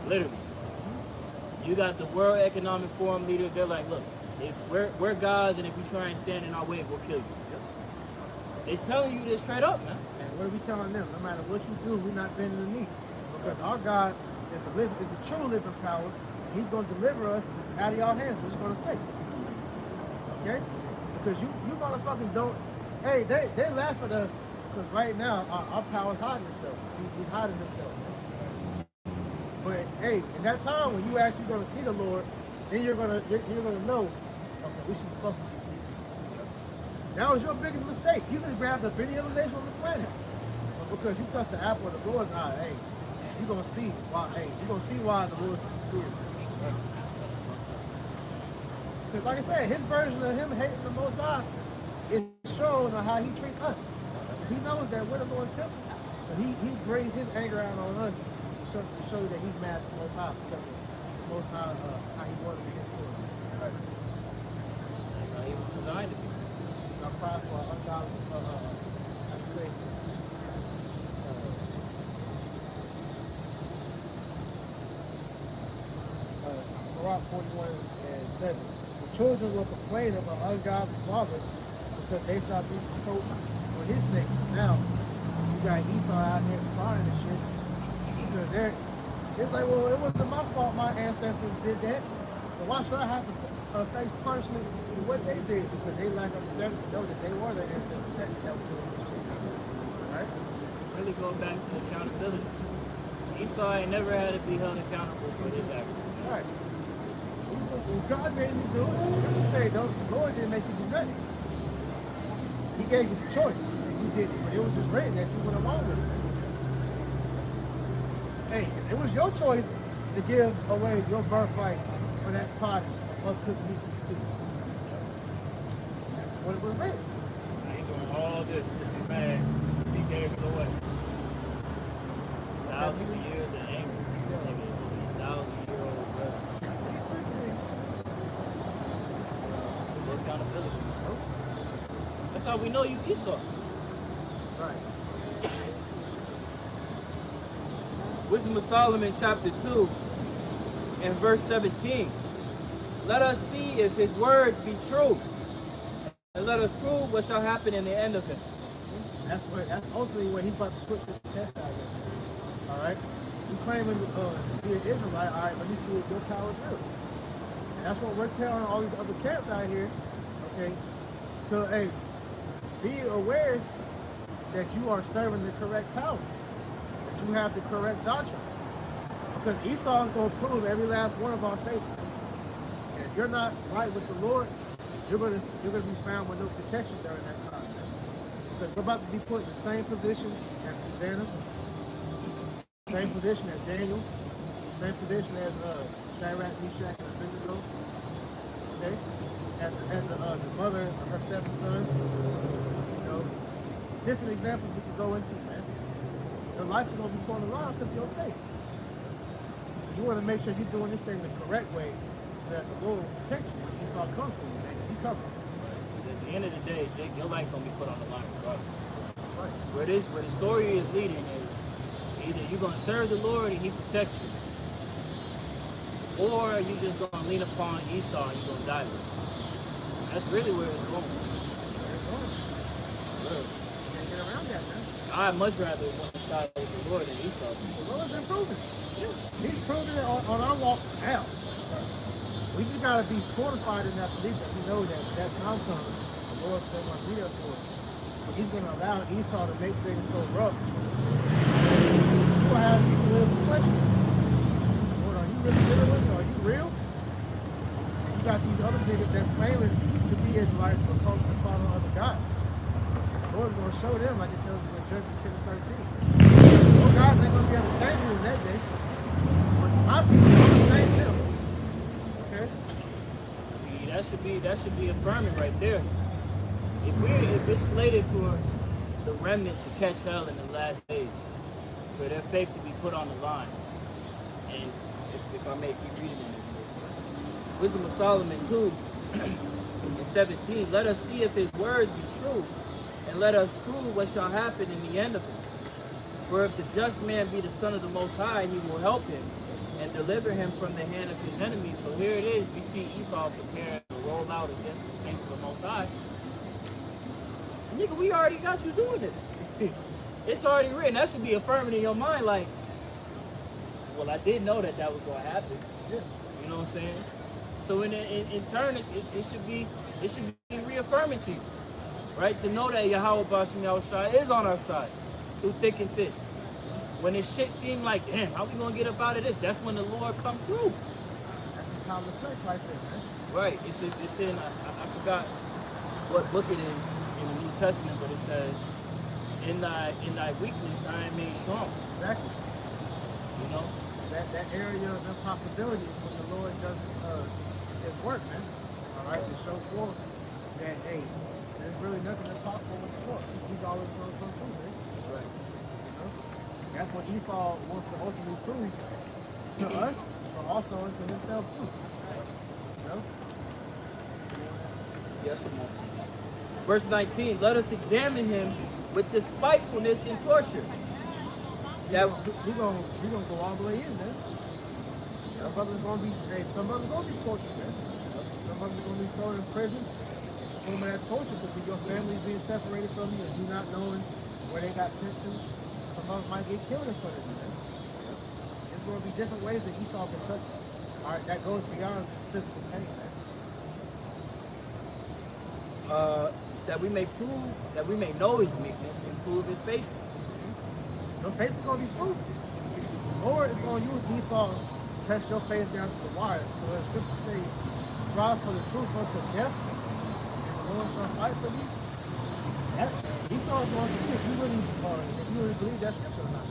Literally. You got the World Economic Forum leaders, they're like, look, If we're gods, and if you try and stand in our way, we'll kill you. Yep. They telling you this straight up, man. And what are we telling them? No matter what you do, we're not bending the knee. Because our God is the true living power. And he's going to deliver us out of y'all hands. We're just going to say. Okay? Because you motherfuckers don't... Hey, they laugh at us because right now our power's hiding itself. He's hiding himself. But hey, in that time when you actually going to see the Lord, then you're gonna know, okay, we should fuck with these people. That was your biggest mistake. You could have grabbed up any other nation on the planet. But because you touched the apple of the Lord's eye, hey, you're gonna see why, the Lord's spirit. Because like I said, his version of him hating the Most High is shown on how he treats us. He knows that we're the Lord's temple. So he brings his anger out on us to show you that he's mad at the Most High because of the Most High, how he wanted to be his Lord. Right. That's how he was designed to be. So I'm proud for ungodly, how you say, Sirach 41:7. The children will complain of an ungodly father because they shall be reproached for his sake. Now, you got Esau out here crying and shit because it's like, well, it wasn't my fault my ancestors did that. So why should I have to face punishment for what they did? Because they lack understanding to know that they were the ancestors that was doing this shit. Right? Really go back to accountability. Esau ain't never had to be held accountable for his actions. Right. When God made you do it, the scripture say, the Lord didn't make you do nothing. He gave you the choice. And you did it. But it was just written that you went along with it. Hey, it was your choice to give away your birthright for that pot of uncooked meat and stew. That's what it was written. I ain't doing all this because he's mad. He gave it away. Thousands of years of anger. This nigga is a 1,000-year-old brother. No accountability. That's how we know you Esau. Right. Wisdom of Solomon, chapter 2, and verse 17. Let us see if his words be true, and let us prove what shall happen in the end of him. That's ultimately what he's about to put to the test out there. All right? You claiming to be an Israelite, all right, let me see if your power is real. And that's what we're telling all these other camps out here, okay? So, hey, be aware that you are serving the correct power, that you have the correct doctrine. Because Esau is going to prove every last one of our faith. And if you're not right with the Lord, you're going to be found with no protection during that time. Because we're about to be put in the same position as Susanna, same position as Daniel, same position as Shadrach, Meshach, and Abednego. Okay? As the mother of her 7 sons. You know, different examples we can go into, man. Your life's going to be put on the line because of your faith. So you want to make sure you're doing this thing the correct way so that the Lord will protect you when Esau comes for you, man. You cover it. At the end of the day, Jake, your life gonna be put on the line regardless. Right. Where the story is leading is either you're gonna serve the Lord and he protects you, or you just gonna lean upon Esau and you're gonna die with him. That's really where it's going. Really. Can't get around that, man. I'd much rather want to side with the Lord than Esau. The Lord's been proven. He's proven it on our walk now. We just gotta be fortified in that belief that we know that when that time comes, the Lord's still gonna be there for us. But he's gonna allow Esau to make things so rough. You will have people live the question. Lord, are you really dealing? Are you real? And you got these other niggas that claiming to be Israelites but following other gods. The Lord's gonna show them like it tells you in Judges 10 and 13. Those guys ain't gonna be able to save you in that day. But my people are gonna save them. Okay? See, that should be affirming right there. If it's slated for the remnant to catch hell in the last days, for their faith to be put on the line, and if I may keep reading in this, Wisdom of Solomon 2 and 17, let us see if his words be true, and let us prove what shall happen in the end of it. For if the just man be the son of the Most High, he will help him and deliver him from the hand of his enemies. So here it is, we see Esau preparing the roll out against the saints of the Most High. Nigga, we already got you doing this. It's already written. That should be affirming in your mind, like, well, I did know that was going to happen. Yeah. You know what I'm saying? So in turn, it should be reaffirming to you, right? To know that Yahweh Bashim Yahushua is on our side through thick and thin. When this shit seemed like, damn, how we gonna get up out of this? That's when the Lord come through. That's the time of sex right there, man. Right. It's in I forgot what book it is in the New Testament, but it says, in thy weakness I am made strong. Exactly. You know? That area of impossibility is when the Lord does his work, man. All right, to show forth that, hey, there's really nothing impossible with the Lord. He's always going to come through, man. That's right. You know? That's what Esau wants to ultimately prove to us, but also unto himself too. You know? Yes, sir. Verse 19, let us examine him with despitefulness and torture. We're gonna go all the way in, man. Some brothers gonna be tortured, man. Some brothers are gonna be thrown in prison. Some of that torture could be your family being separated from you and you not knowing where they got sent to. Some of them might get killed in front of you, man. There's gonna be different ways that Esau can touch you. All right, that goes beyond physical pain, man. That we may know his meekness and prove his patience. No faith is going to be proven. The Lord is going to use Esau to test your faith down to the wire. So as scripture says, strive for the truth unto death, and the Lord shall fight for you. Esau is going to see if you really believe that scripture or not.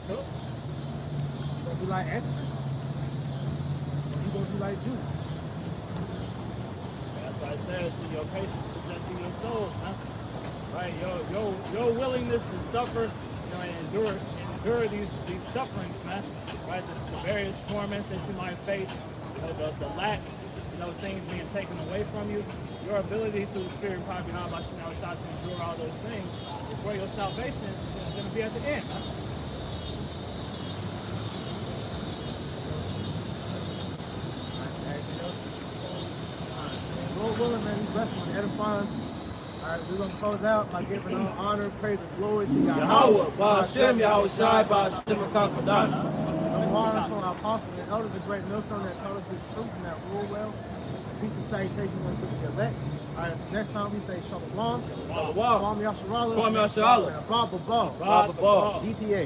So, you going to be like Exodus, or you going to be like Judas? That's why it says, your patience possessing your soul, huh? Right, your willingness to suffer, and endure these sufferings, man. Right, the various torments that you might face, the lack, things being taken away from you. Your ability to experience probably how about to endure all those things is where your salvation is going to be at the end, huh? Lord willing, man, we bless you and edify us. All right, we're going to close out by giving all honor, praise, and glory to Yahweh, Ba'ashem, Yahushai, Ba'ashem, Kakadash. The honors on our apostles and elders, a great millstone that told us the truth and that rule well. Peace and salutations unto the elect. All right, next time we say Shalom. Shalom. Kwame Yasharala. Kwame Yasharala. And Bob Ball. Bob Ball. GTA.